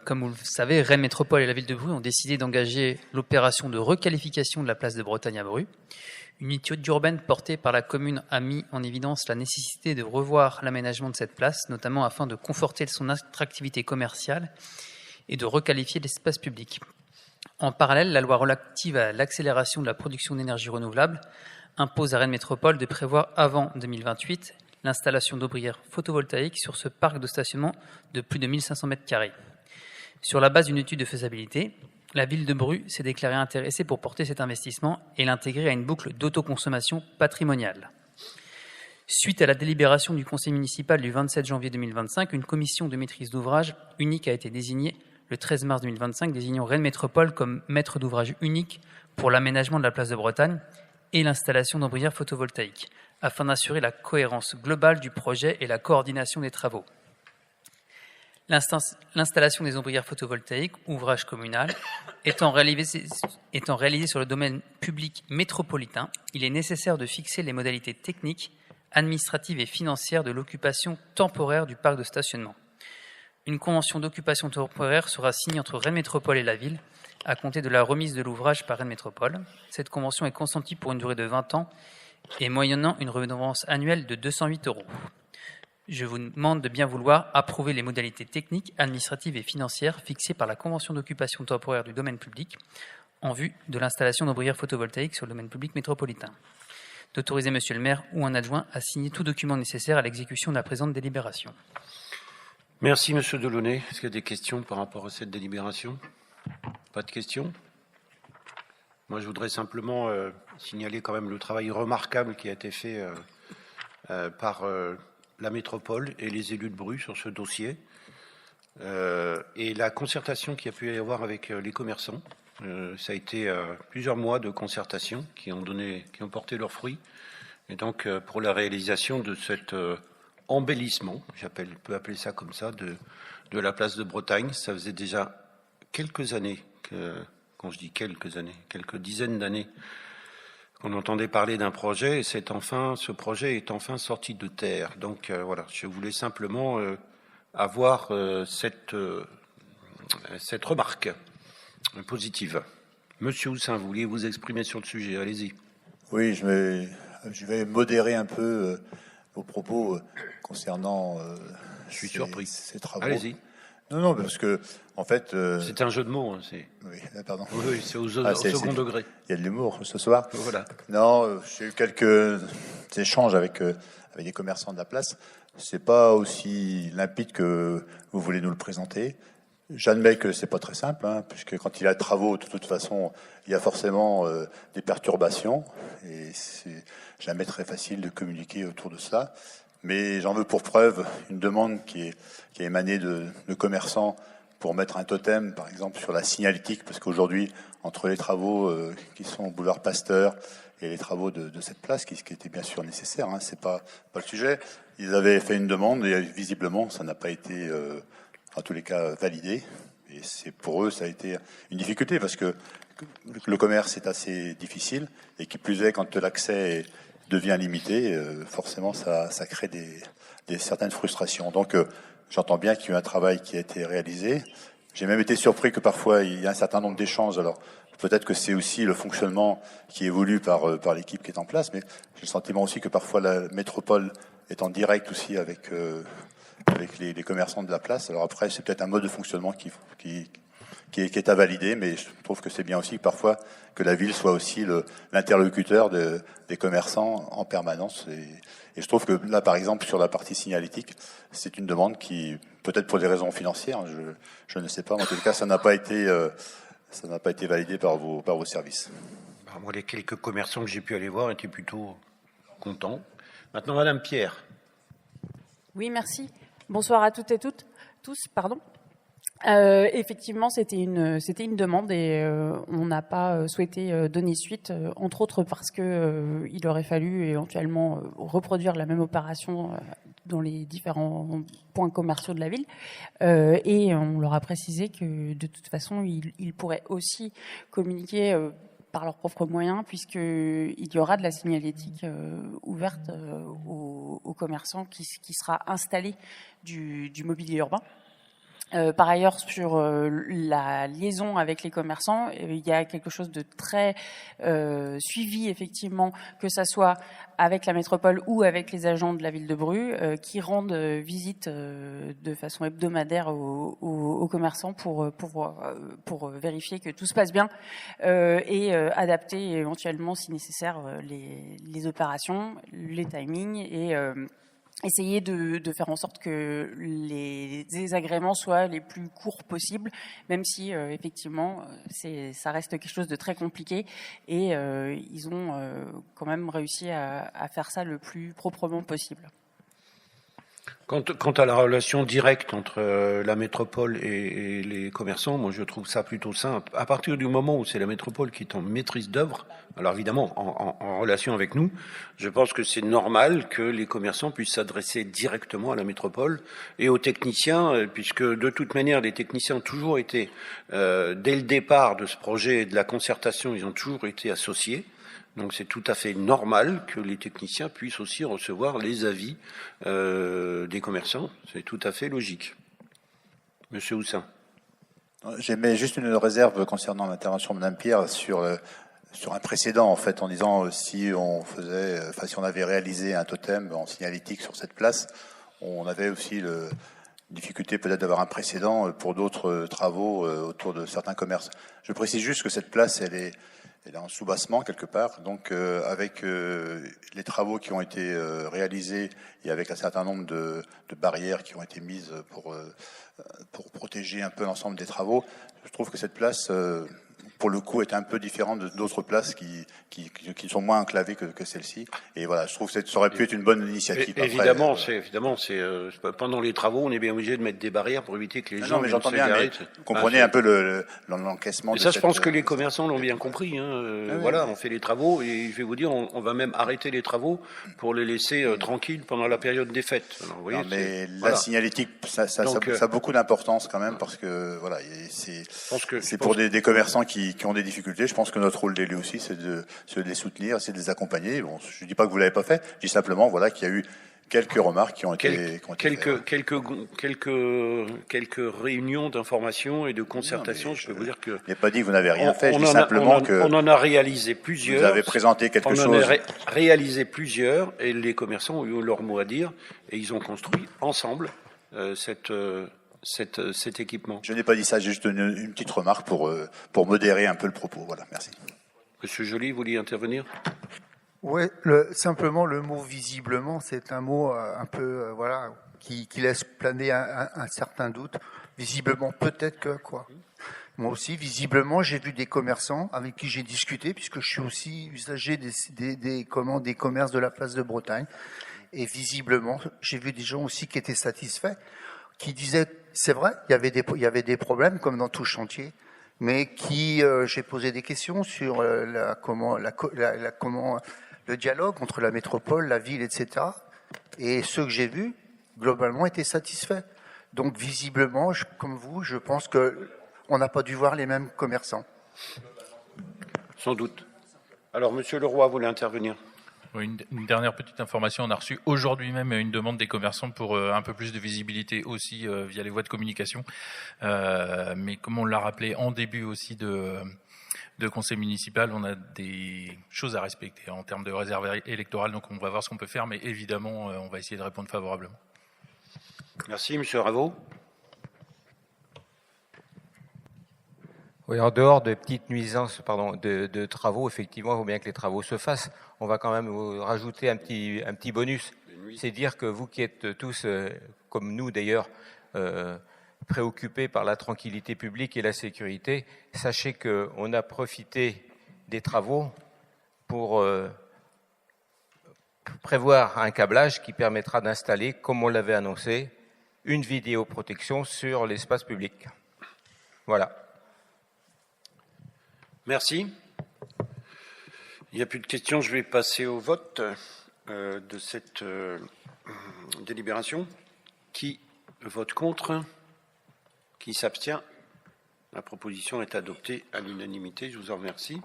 comme vous le savez, Rennes Métropole et la ville de Bru ont décidé d'engager l'opération de requalification de la place de Bretagne à Bru. Une étude urbaine portée par la commune a mis en évidence la nécessité de revoir l'aménagement de cette place, notamment afin de conforter son attractivité commerciale et de requalifier l'espace public. En parallèle, la loi relative à l'accélération de la production d'énergie renouvelable impose à Rennes Métropole de prévoir avant 2028 l'installation d'ombrières photovoltaïques sur ce parc de stationnement de plus de 1500 m². Sur la base d'une étude de faisabilité, la ville de Bru s'est déclarée intéressée pour porter cet investissement et l'intégrer à une boucle d'autoconsommation patrimoniale. Suite à la délibération du conseil municipal du 27 janvier 2025, une commission de maîtrise d'ouvrage unique a été désignée le 13 mars 2025, désignant Rennes Métropole comme maître d'ouvrage unique pour l'aménagement de la place de Bretagne et l'installation d'ombrières photovoltaïques, afin d'assurer la cohérence globale du projet et la coordination des travaux. L'installation des ombrières photovoltaïques, ouvrage communal, étant réalisée sur le domaine public métropolitain, il est nécessaire de fixer les modalités techniques, administratives et financières de l'occupation temporaire du parc de stationnement. Une convention d'occupation temporaire sera signée entre Rennes Métropole et la ville à compter de la remise de l'ouvrage par Rennes Métropole. Cette convention est consentie pour une durée de 20 ans et moyennant une redevance annuelle de 208 €. Je vous demande de bien vouloir approuver les modalités techniques, administratives et financières fixées par la convention d'occupation temporaire du domaine public en vue de l'installation d'ombrières photovoltaïques sur le domaine public métropolitain. D'autoriser Monsieur le maire ou un adjoint à signer tout document nécessaire à l'exécution de la présente délibération. Merci Monsieur Delaunay. Est-ce qu'il y a des questions par rapport à cette délibération? Pas de questions? Moi, je voudrais simplement signaler quand même le travail remarquable qui a été fait par la métropole et les élus de Bru sur ce dossier et la concertation qu'il y a pu y avoir avec les commerçants. Ça a été plusieurs mois de concertation qui ont porté leurs fruits. Et donc, pour la réalisation de cet embellissement, peut appeler ça comme ça, de la place de Bretagne, ça faisait déjà quelques années quand je dis quelques dizaines d'années, qu'on entendait parler d'un projet, et ce projet est enfin sorti de terre. Donc voilà, je voulais simplement avoir cette remarque positive. Monsieur Houssin, vous vouliez vous exprimer sur le sujet, allez-y. Oui, je vais modérer un peu vos propos concernant je suis surpris. Ces travaux. Allez-y. Non, parce que, en fait... c'est un jeu de mots. Hein, Oui, pardon. Oui, c'est au second degré. Il y a de l'humour ce soir. Voilà. Non, j'ai eu quelques échanges avec des commerçants de la place. C'est pas aussi limpide que vous voulez nous le présenter. J'admets que c'est pas très simple, puisque quand il y a travaux, de toute façon, il y a forcément des perturbations. Et c'est jamais très facile de communiquer autour de cela. Mais j'en veux pour preuve une demande qui a émané de commerçants pour mettre un totem, par exemple, sur la signalétique, parce qu'aujourd'hui, entre les travaux qui sont au boulevard Pasteur et les travaux de cette place, qui étaient bien sûr nécessaires, c'est pas le sujet, ils avaient fait une demande et visiblement, ça n'a pas été, en tous les cas, validé. Et pour eux, ça a été une difficulté, parce que le commerce est assez difficile, et qui plus est, quand l'accès devient limité, forcément ça crée certaines frustrations. Donc j'entends bien qu'il y a eu un travail qui a été réalisé. J'ai même été surpris que parfois il y a un certain nombre d'échanges. Alors peut-être que c'est aussi le fonctionnement qui évolue par l'équipe qui est en place, mais j'ai le sentiment aussi que parfois la métropole est en direct aussi avec les commerçants de la place. Alors après, c'est peut-être un mode de fonctionnement qui est à valider, mais je trouve que c'est bien aussi parfois que la ville soit aussi l'interlocuteur des commerçants en permanence. Et je trouve que là, par exemple, sur la partie signalétique, c'est une demande qui, peut-être pour des raisons financières, je ne sais pas, mais en tout cas, ça n'a pas été validé par vos services. Moi, les quelques commerçants que j'ai pu aller voir étaient plutôt contents. Maintenant, Madame Pierre. Oui, merci. Bonsoir à toutes et tous. Effectivement, c'était une demande et on n'a pas souhaité donner suite, entre autres parce que il aurait fallu éventuellement reproduire la même opération dans les différents points commerciaux de la ville. Et on leur a précisé que de toute façon, ils pourraient aussi communiquer par leurs propres moyens, puisqu'il y aura de la signalétique ouverte aux commerçants qui sera installée du mobilier urbain. Par ailleurs, sur la liaison avec les commerçants, il y a quelque chose de très suivi, effectivement, que ça soit avec la métropole ou avec les agents de la ville de Bru, qui rendent visite de façon hebdomadaire aux commerçants pour vérifier que tout se passe bien et adapter éventuellement, si nécessaire, les opérations, les timings et essayer de faire en sorte que les désagréments soient les plus courts possibles, même si effectivement ça reste quelque chose de très compliqué et ils ont quand même réussi à faire ça le plus proprement possible. Quant à la relation directe entre la métropole et les commerçants, moi je trouve ça plutôt simple. À partir du moment où c'est la métropole qui est en maîtrise d'œuvre, alors évidemment en relation avec nous, je pense que c'est normal que les commerçants puissent s'adresser directement à la métropole et aux techniciens, puisque de toute manière les techniciens ont toujours été, dès le départ de ce projet et de la concertation, ils ont toujours été associés. Donc c'est tout à fait normal que les techniciens puissent aussi recevoir les avis des commerçants. C'est tout à fait logique. Monsieur Houssin. J'émets juste une réserve concernant l'intervention de Mme Pierre sur un précédent, en fait, en disant si on avait réalisé un totem en signalétique sur cette place, on avait aussi la difficulté peut-être d'avoir un précédent pour d'autres travaux autour de certains commerces. Je précise juste que cette place, elle est en sous-bassement quelque part, donc avec les travaux qui ont été réalisés et avec un certain nombre de barrières qui ont été mises pour protéger un peu l'ensemble des travaux, je trouve que cette place, pour le coup, est un peu différente d'autres places qui sont moins enclavées que celle-ci. Et voilà, je trouve que ça aurait pu être une bonne initiative. Évidemment, c'est pendant les travaux, on est bien obligé de mettre des barrières pour éviter que les gens. Non, mais j'entends bien. Mais vous comprenez un peu l'encaissement. Ça, je pense que les commerçants l'ont bien compris. Voilà, on fait les travaux et je vais vous dire, on va même arrêter les travaux pour les laisser tranquilles pendant la période des fêtes. Alors, vous voyez, non, mais la signalétique, ça a beaucoup d'importance quand même parce que voilà, c'est pour des commerçants qui ont des difficultés. Je pense que notre rôle d'élu aussi, c'est de les soutenir, c'est de les accompagner. Bon, je dis pas que vous l'avez pas fait, je dis simplement voilà qu'il y a eu quelques remarques qui ont été quelques réunions d'information et de concertation. Je peux vous dire que je n'ai pas dit que vous n'avez rien fait. Je dis simplement que on en a réalisé plusieurs. Vous avez présenté quelque chose. On en a réalisé plusieurs et les commerçants ont eu leur mot à dire et ils ont construit ensemble cet équipement. Je n'ai pas dit ça, j'ai juste une petite remarque pour modérer un peu le propos. Voilà, merci. Monsieur Joly, vous vouliez intervenir ? Oui, simplement le mot visiblement, c'est un mot un peu qui laisse planer un certain doute. Visiblement, peut-être que quoi. Moi aussi, visiblement, j'ai vu des commerçants avec qui j'ai discuté, puisque je suis aussi usager des commerces de la place de Bretagne. Et visiblement, j'ai vu des gens aussi qui étaient satisfaits, qui disaient, c'est vrai, il y avait des problèmes comme dans tout chantier, mais j'ai posé des questions sur le dialogue entre la métropole, la ville, etc. Et ceux que j'ai vus, globalement, étaient satisfaits. Donc, visiblement, comme vous, je pense qu'on n'a pas dû voir les mêmes commerçants. Sans doute. Alors, Monsieur Leroy voulait intervenir. Oui, une dernière petite information. On a reçu aujourd'hui même une demande des commerçants pour un peu plus de visibilité aussi via les voies de communication. Mais comme on l'a rappelé en début aussi de conseil municipal, on a des choses à respecter en termes de réserve électorale. Donc on va voir ce qu'on peut faire, mais évidemment, on va essayer de répondre favorablement. Merci, Monsieur Raveau. Oui, en dehors de petites nuisances, de travaux, effectivement, il faut bien que les travaux se fassent. On va quand même rajouter un petit bonus. C'est dire que vous qui êtes tous, comme nous d'ailleurs, préoccupés par la tranquillité publique et la sécurité, sachez qu'on a profité des travaux pour prévoir un câblage qui permettra d'installer, comme on l'avait annoncé, une vidéoprotection sur l'espace public. Voilà. Merci. Il n'y a plus de questions. Je vais passer au vote de Délibération. Qui vote contre? Qui s'abstient? La proposition est adoptée à l'unanimité. Je vous en remercie.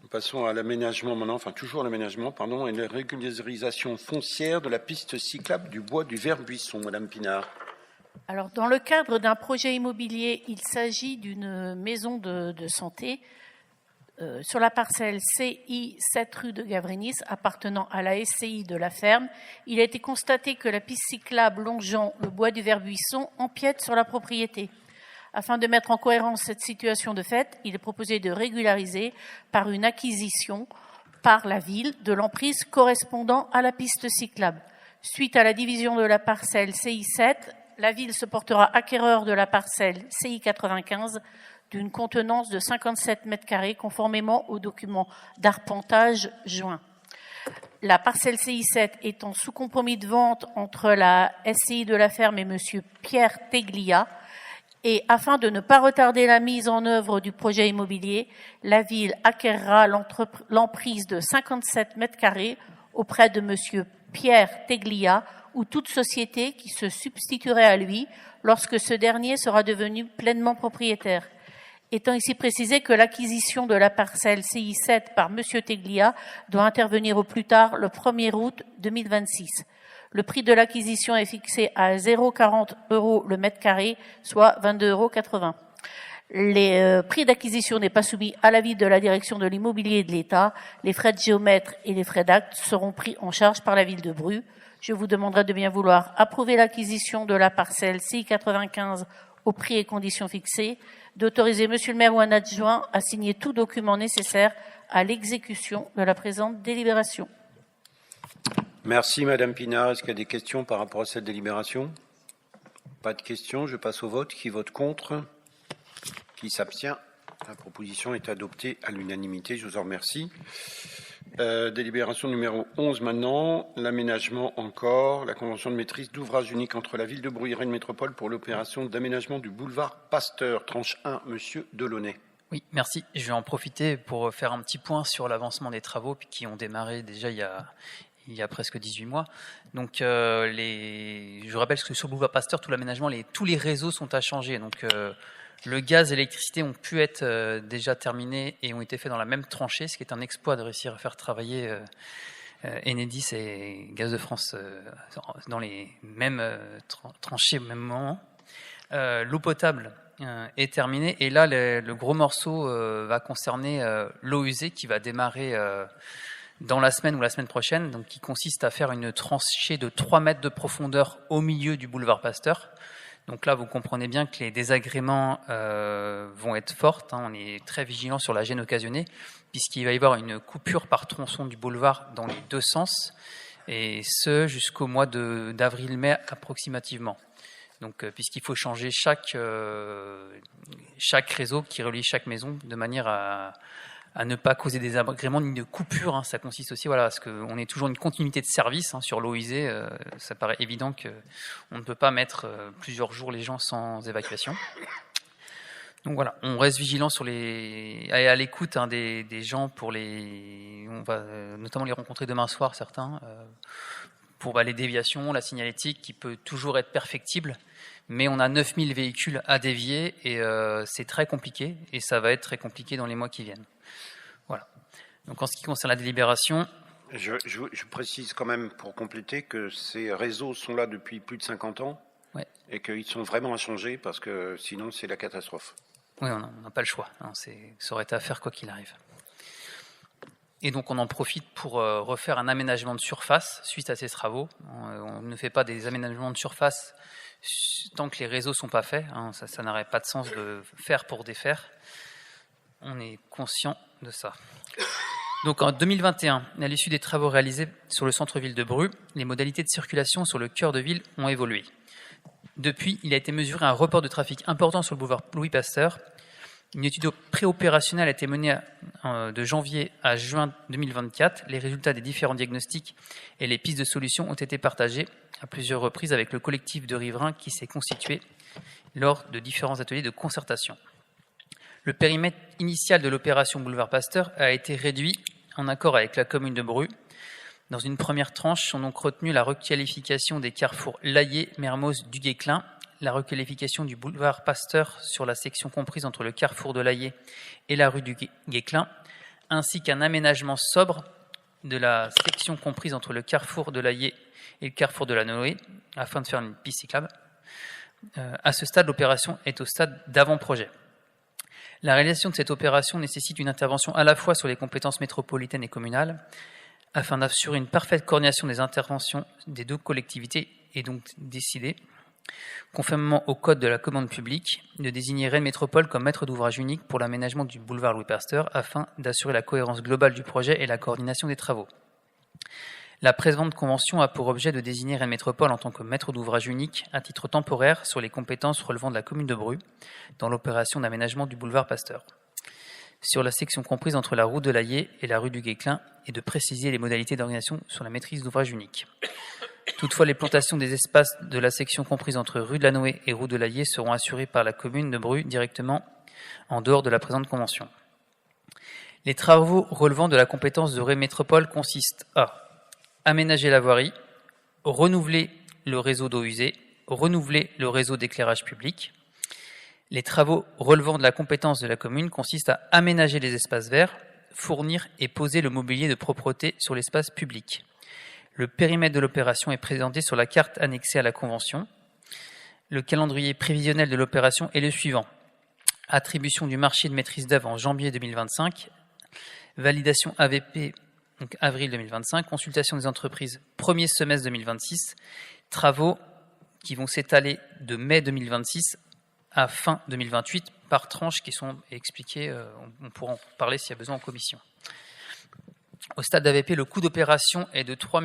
Nous passons à l'aménagement maintenant, enfin toujours l'aménagement, pardon, et la régularisation foncière de la piste cyclable du bois du Vert-Buisson. Madame Pinard. Alors, dans le cadre d'un projet immobilier, il s'agit d'une maison de santé sur la parcelle CI 7 rue de Gavrinis, appartenant à la SCI de la ferme. Il a été constaté que la piste cyclable longeant le bois du Vert-Buisson empiète sur la propriété. Afin de mettre en cohérence cette situation de fait, il est proposé de régulariser par une acquisition par la ville de l'emprise correspondant à la piste cyclable. Suite à la division de la parcelle CI7, la ville se portera acquéreur de la parcelle CI95 d'une contenance de 57 mètres carrés conformément aux documents d'arpentage joints. La parcelle CI7 étant sous compromis de vente entre la SCI de la ferme et M. Pierre Teglia, et afin de ne pas retarder la mise en œuvre du projet immobilier, la ville acquérera l'emprise de 57 mètres carrés auprès de M. Pierre Teglia ou toute société qui se substituerait à lui lorsque ce dernier sera devenu pleinement propriétaire. Étant ici précisé que l'acquisition de la parcelle CI7 par M. Teglia doit intervenir au plus tard le 1er août 2026. Le prix de l'acquisition est fixé à 0,40 € le mètre carré, soit 22,80 €. Les prix d'acquisition n'est pas soumis à l'avis de la direction de l'immobilier et de l'État. Les frais de géomètre et les frais d'acte seront pris en charge par la ville de Bru. Je vous demanderai de bien vouloir approuver l'acquisition de la parcelle CI95 au prix et conditions fixées, d'autoriser Monsieur le maire ou un adjoint à signer tout document nécessaire à l'exécution de la présente délibération. Merci Madame Pinard. Est-ce qu'il y a des questions par rapport à cette délibération? Pas de questions. Je passe au vote. Qui vote contre? Qui s'abstient? La proposition est adoptée à l'unanimité. Je vous en remercie. Délibération numéro 11 maintenant. L'aménagement encore. La convention de maîtrise d'ouvrage unique entre la ville de Bru et Rennes Métropole pour l'opération d'aménagement du boulevard Pasteur. Tranche 1, Monsieur Delaunay. Oui, merci. Je vais en profiter pour faire un petit point sur l'avancement des travaux qui ont démarré déjà il y a presque 18 mois. Donc, je rappelle que sur le boulevard Pasteur, tout l'aménagement, tous les réseaux sont à changer. Donc, le gaz et l'électricité ont pu être déjà terminés et ont été faits dans la même tranchée, ce qui est un exploit de réussir à faire travailler Enedis et Gaz de France dans les mêmes tranchées au même moment. L'eau potable est terminée et là, le gros morceau va concerner l'eau usée qui va démarrer dans la semaine ou la semaine prochaine, donc qui consiste à faire une tranchée de 3 mètres de profondeur au milieu du boulevard Pasteur. Donc là, vous comprenez bien que les désagréments vont être forts. On est très vigilant sur la gêne occasionnée, puisqu'il va y avoir une coupure par tronçon du boulevard dans les deux sens, et ce jusqu'au mois d'avril-mai approximativement. Donc, puisqu'il faut changer chaque réseau qui relie chaque maison de manière à ne pas causer des désagréments ni de coupure. Ça consiste aussi, voilà, parce qu'on est toujours une continuité de service sur l'eau usée. Ça paraît évident qu'on ne peut pas mettre plusieurs jours les gens sans évacuation. Donc voilà, on reste vigilant à l'écoute des gens on va notamment les rencontrer demain soir, certains, pour les déviations, la signalétique qui peut toujours être perfectible. Mais on a 9000 véhicules à dévier et c'est très compliqué et ça va être très compliqué dans les mois qui viennent. Voilà. Donc en ce qui concerne la délibération... Je précise quand même pour compléter que ces réseaux sont là depuis plus de 50 ans et qu'ils sont vraiment à changer parce que sinon c'est la catastrophe. Oui, on n'a pas le choix. Ça aurait été à faire quoi qu'il arrive. Et donc on en profite pour refaire un aménagement de surface suite à ces travaux. On ne fait pas des aménagements de surface tant que les réseaux ne sont pas faits. Ça n'aurait pas de sens de faire pour défaire. On est conscient de ça. Donc en 2021, à l'issue des travaux réalisés sur le centre-ville de Bru, les modalités de circulation sur le cœur de ville ont évolué. Depuis, il a été mesuré un report de trafic important sur le boulevard Louis Pasteur. Une étude préopérationnelle a été menée de janvier à juin 2024. Les résultats des différents diagnostics et les pistes de solutions ont été partagés à plusieurs reprises avec le collectif de riverains qui s'est constitué lors de différents ateliers de concertation. Le périmètre initial de l'opération Boulevard Pasteur a été réduit en accord avec la commune de Bru Dans une première tranche sont donc retenues la requalification des carrefours Layé, Mermoz, du Guesclin, la requalification du boulevard Pasteur sur la section comprise entre le carrefour de Layé et la rue du Guesclin, ainsi qu'un aménagement sobre de la section comprise entre le carrefour de Layé et le carrefour de la Noé, afin de faire une piste cyclable. À ce stade, l'opération est au stade d'avant-projet. La réalisation de cette opération nécessite une intervention à la fois sur les compétences métropolitaines et communales, afin d'assurer une parfaite coordination des interventions des deux collectivités et donc décider, conformément au code de la commande publique, de désigner Rennes Métropole comme maître d'ouvrage unique pour l'aménagement du boulevard Louis Pasteur afin d'assurer la cohérence globale du projet et la coordination des travaux. La présente convention a pour objet de désigner Rennes Métropole en tant que maître d'ouvrage unique à titre temporaire sur les compétences relevant de la commune de Bru dans l'opération d'aménagement du boulevard Pasteur, sur la section comprise entre la route de Layé et la rue du Guesclin et de préciser les modalités d'organisation sur la maîtrise d'ouvrage unique. Toutefois, les plantations des espaces de la section comprise entre rue de la Noé et rue de Layé seront assurées par la commune de Bru directement en dehors de la présente convention. Les travaux relevant de la compétence de Rennes Métropole consistent à aménager la voirie, renouveler le réseau d'eau usée, renouveler le réseau d'éclairage public. Les travaux relevant de la compétence de la commune consistent à aménager les espaces verts, fournir et poser le mobilier de propreté sur l'espace public. Le périmètre de l'opération est présenté sur la carte annexée à la convention. Le calendrier prévisionnel de l'opération est le suivant. Attribution du marché de maîtrise d'œuvre en janvier 2025, validation AVP donc avril 2025, consultation des entreprises premier semestre 2026, travaux qui vont s'étaler de mai 2026 à fin 2028 par tranches qui sont expliquées, on pourra en parler s'il y a besoin en commission. Au stade d'AVP, le coût d'opération est de 3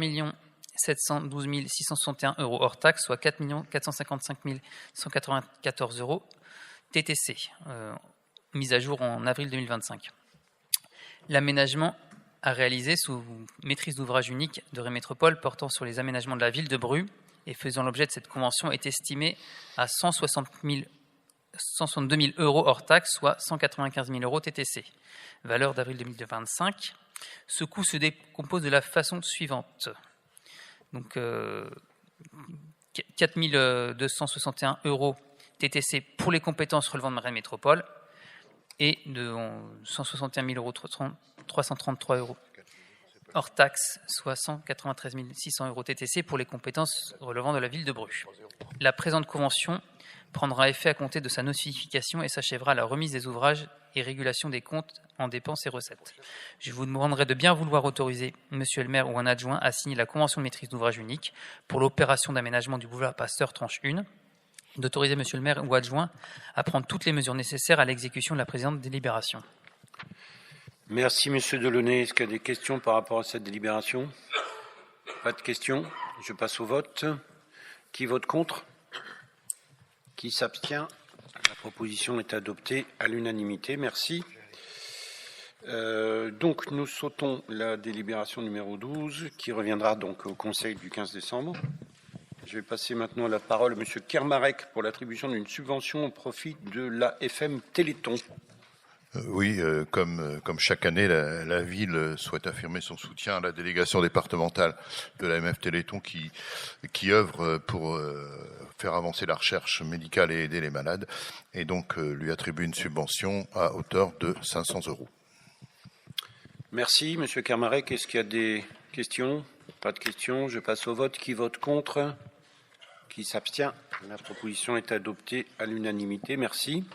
712 661 € hors taxe, soit 4 455 194 € TTC, mise à jour en avril 2025. L'aménagement à réaliser sous maîtrise d'ouvrage unique de Rennes Métropole portant sur les aménagements de la ville de Bru et faisant l'objet de cette convention est estimé à 162 000 € hors taxe, soit 195 000 € TTC. Valeur d'avril 2025. Ce coût se décompose de la façon suivante. Donc, 4 261 € TTC pour les compétences relevant de Rennes Métropole et de 161 333 € hors taxe, soit 193 600 € TTC pour les compétences relevant de la ville de Bru. La présente convention prendra effet à compter de sa notification et s'achèvera à la remise des ouvrages et régulation des comptes en dépenses et recettes. Je vous demanderai de bien vouloir autoriser Monsieur le maire ou un adjoint à signer la convention de maîtrise d'ouvrage unique pour l'opération d'aménagement du boulevard Pasteur tranche 1, d'autoriser Monsieur le maire ou adjoint à prendre toutes les mesures nécessaires à l'exécution de la présente délibération. Merci Monsieur Delaunay. Est-ce qu'il y a des questions par rapport à cette délibération? Pas de questions. Je passe au vote. Qui vote contre? Qui s'abstient? La proposition est adoptée à l'unanimité. Merci. Donc, nous sautons la délibération numéro 12, qui reviendra donc au Conseil du 15 décembre. Je vais passer maintenant la parole à M. Kermarek pour l'attribution d'une subvention au profit de l'AFM Téléthon. Oui, comme chaque année, la ville souhaite affirmer son soutien à la délégation départementale de l'AMF Téléthon qui œuvre pour faire avancer la recherche médicale et aider les malades, et donc lui attribue une subvention à hauteur de 500 €. Merci, Monsieur Kermarek. Est-ce qu'il y a des questions? Pas de questions. Je passe au vote. Qui vote contre? Qui s'abstient? La proposition est adoptée à l'unanimité. Merci.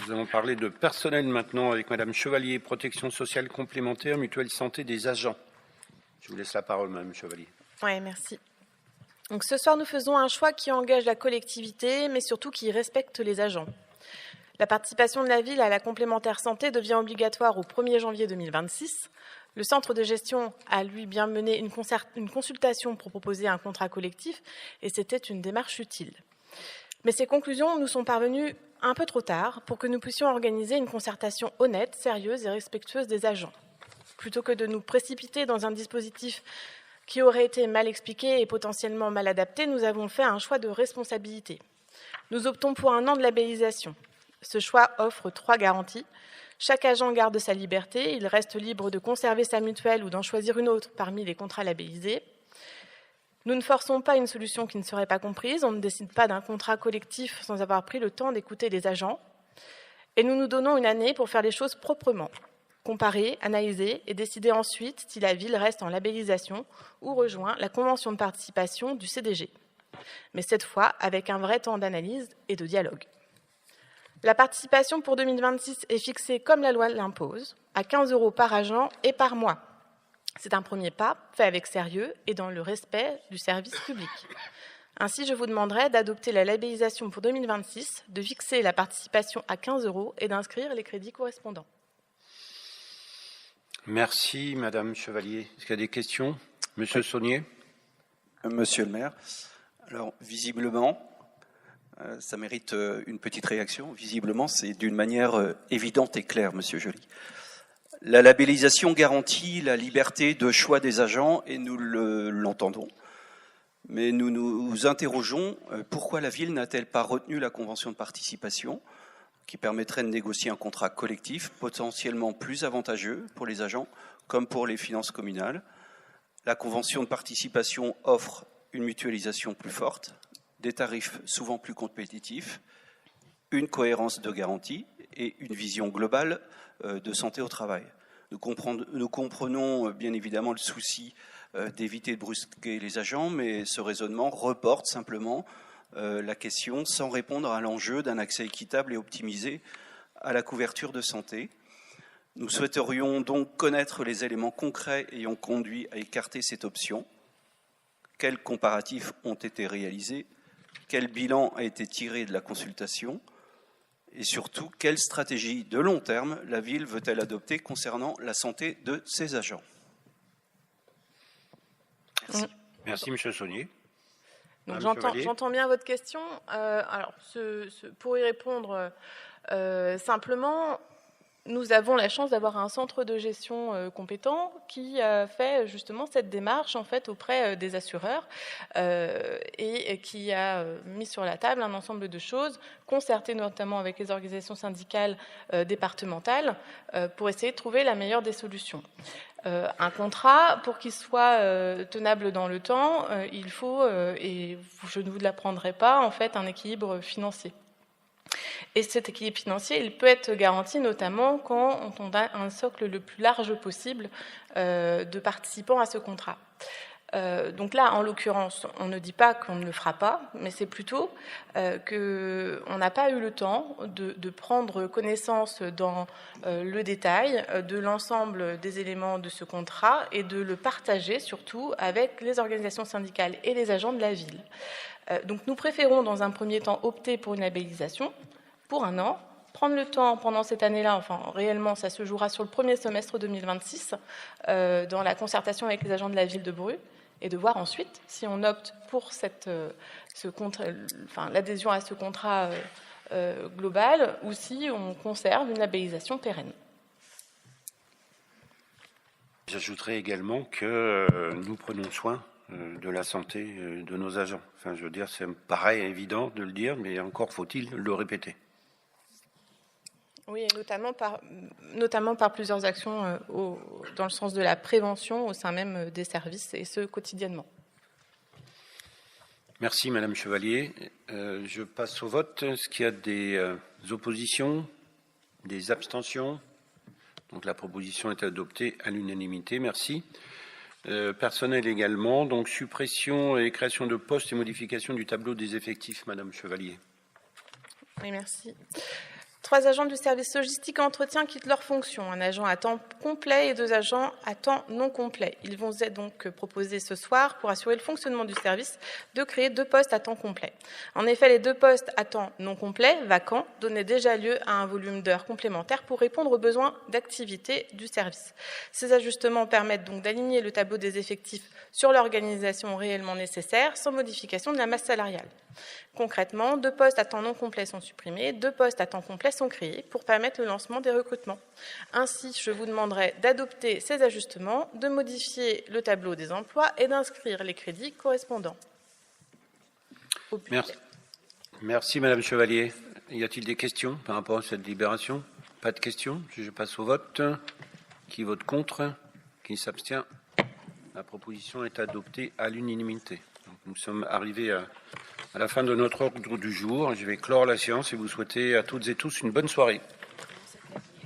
Nous allons parler de personnel maintenant avec Madame Chevalier, protection sociale complémentaire, mutuelle santé des agents. Je vous laisse la parole, Madame Chevalier. Oui, merci. Donc, ce soir, nous faisons un choix qui engage la collectivité, mais surtout qui respecte les agents. La participation de la ville à la complémentaire santé devient obligatoire au 1er janvier 2026. Le centre de gestion a, lui, bien mené une consultation pour proposer un contrat collectif, et c'était une démarche utile. Mais ces conclusions nous sont parvenues un peu trop tard pour que nous puissions organiser une concertation honnête, sérieuse et respectueuse des agents. Plutôt que de nous précipiter dans un dispositif qui aurait été mal expliqué et potentiellement mal adapté, nous avons fait un choix de responsabilité. Nous optons pour un an de labellisation. Ce choix offre 3 garanties. Chaque agent garde sa liberté, il reste libre de conserver sa mutuelle ou d'en choisir une autre parmi les contrats labellisés. Nous ne forçons pas une solution qui ne serait pas comprise, on ne décide pas d'un contrat collectif sans avoir pris le temps d'écouter les agents. Et nous nous donnons une année pour faire les choses proprement, comparer, analyser et décider ensuite si la ville reste en labellisation ou rejoint la convention de participation du CDG. Mais cette fois avec un vrai temps d'analyse et de dialogue. La participation pour 2026 est fixée comme la loi l'impose, à 15 € par agent et par mois. C'est un premier pas, fait avec sérieux et dans le respect du service public. Ainsi, je vous demanderai d'adopter la labellisation pour 2026, de fixer la participation à 15 € et d'inscrire les crédits correspondants. Merci, Madame Chevalier. Est-ce qu'il y a des questions? Monsieur Saunier. Monsieur le maire, alors visiblement, ça mérite une petite réaction. Visiblement, c'est d'une manière évidente et claire, Monsieur Joly. La labellisation garantit la liberté de choix des agents et nous l'entendons. Mais nous nous interrogeons pourquoi la ville n'a-t-elle pas retenu la convention de participation qui permettrait de négocier un contrat collectif potentiellement plus avantageux pour les agents comme pour les finances communales. La convention de participation offre une mutualisation plus forte, des tarifs souvent plus compétitifs, une cohérence de garantie et une vision globale de santé au travail. Nous comprenons bien évidemment le souci d'éviter de brusquer les agents, mais ce raisonnement reporte simplement la question sans répondre à l'enjeu d'un accès équitable et optimisé à la couverture de santé. Nous souhaiterions donc connaître les éléments concrets ayant conduit à écarter cette option. Quels comparatifs ont été réalisés? Quel bilan a été tiré de la consultation? Et surtout, quelle stratégie de long terme la ville veut-elle adopter concernant la santé de ses agents? Merci. Merci, Monsieur Saunier. Donc, j'entends bien votre question. Alors, pour y répondre simplement, nous avons la chance d'avoir un centre de gestion compétent qui fait justement cette démarche en fait auprès des assureurs et qui a mis sur la table un ensemble de choses, concertées notamment avec les organisations syndicales départementales pour essayer de trouver la meilleure des solutions. Un contrat, pour qu'il soit tenable dans le temps, il faut, et je ne vous l'apprendrai pas, en fait, un équilibre financier. Et cet équilibre financier, il peut être garanti notamment quand on a un socle le plus large possible de participants à ce contrat. Donc là, en l'occurrence, on ne dit pas qu'on ne le fera pas, mais c'est plutôt qu'on n'a pas eu le temps de prendre connaissance dans le détail de l'ensemble des éléments de ce contrat et de le partager surtout avec les organisations syndicales et les agents de la ville. Donc nous préférons dans un premier temps opter pour une labellisation pour 1 an, prendre le temps pendant cette année-là, enfin réellement ça se jouera sur le premier semestre 2026 dans la concertation avec les agents de la ville de Bru, et de voir ensuite si on opte pour l'adhésion à ce contrat global ou si on conserve une labellisation pérenne. J'ajouterai également que nous prenons soin de la santé de nos agents. Enfin, je veux dire, c'est pareil évident de le dire, mais encore faut-il le répéter. Oui, et notamment par plusieurs actions dans le sens de la prévention au sein même des services, et ce, quotidiennement. Merci, Madame Chevalier. Je passe au vote. Est-ce qu'il y a des oppositions, des abstentions? Donc la proposition est adoptée à l'unanimité. Merci. Personnel également. Donc suppression et création de postes et modification du tableau des effectifs, Madame Chevalier. Oui, merci. 3 agents du service logistique et entretien quittent leurs fonctions. Un agent à temps complet et 2 agents à temps non complet. Ils vont donc proposer ce soir, pour assurer le fonctionnement du service, de créer 2 postes à temps complet. En effet, les 2 postes à temps non complet, vacants, donnaient déjà lieu à un volume d'heures complémentaires pour répondre aux besoins d'activité du service. Ces ajustements permettent donc d'aligner le tableau des effectifs sur l'organisation réellement nécessaire, sans modification de la masse salariale. Concrètement, 2 postes à temps non complet sont supprimés, 2 postes à temps complet sont créés pour permettre le lancement des recrutements. Ainsi, je vous demanderai d'adopter ces ajustements, de modifier le tableau des emplois et d'inscrire les crédits correspondants. Au budget. Merci, Madame Chevalier. Y a-t-il des questions par rapport à cette délibération? Pas de questions? Je passe au vote. Qui vote contre? Qui s'abstient? La proposition est adoptée à l'unanimité. Nous sommes arrivés à la fin de notre ordre du jour. Je vais clore la séance et vous souhaiter à toutes et tous une bonne soirée.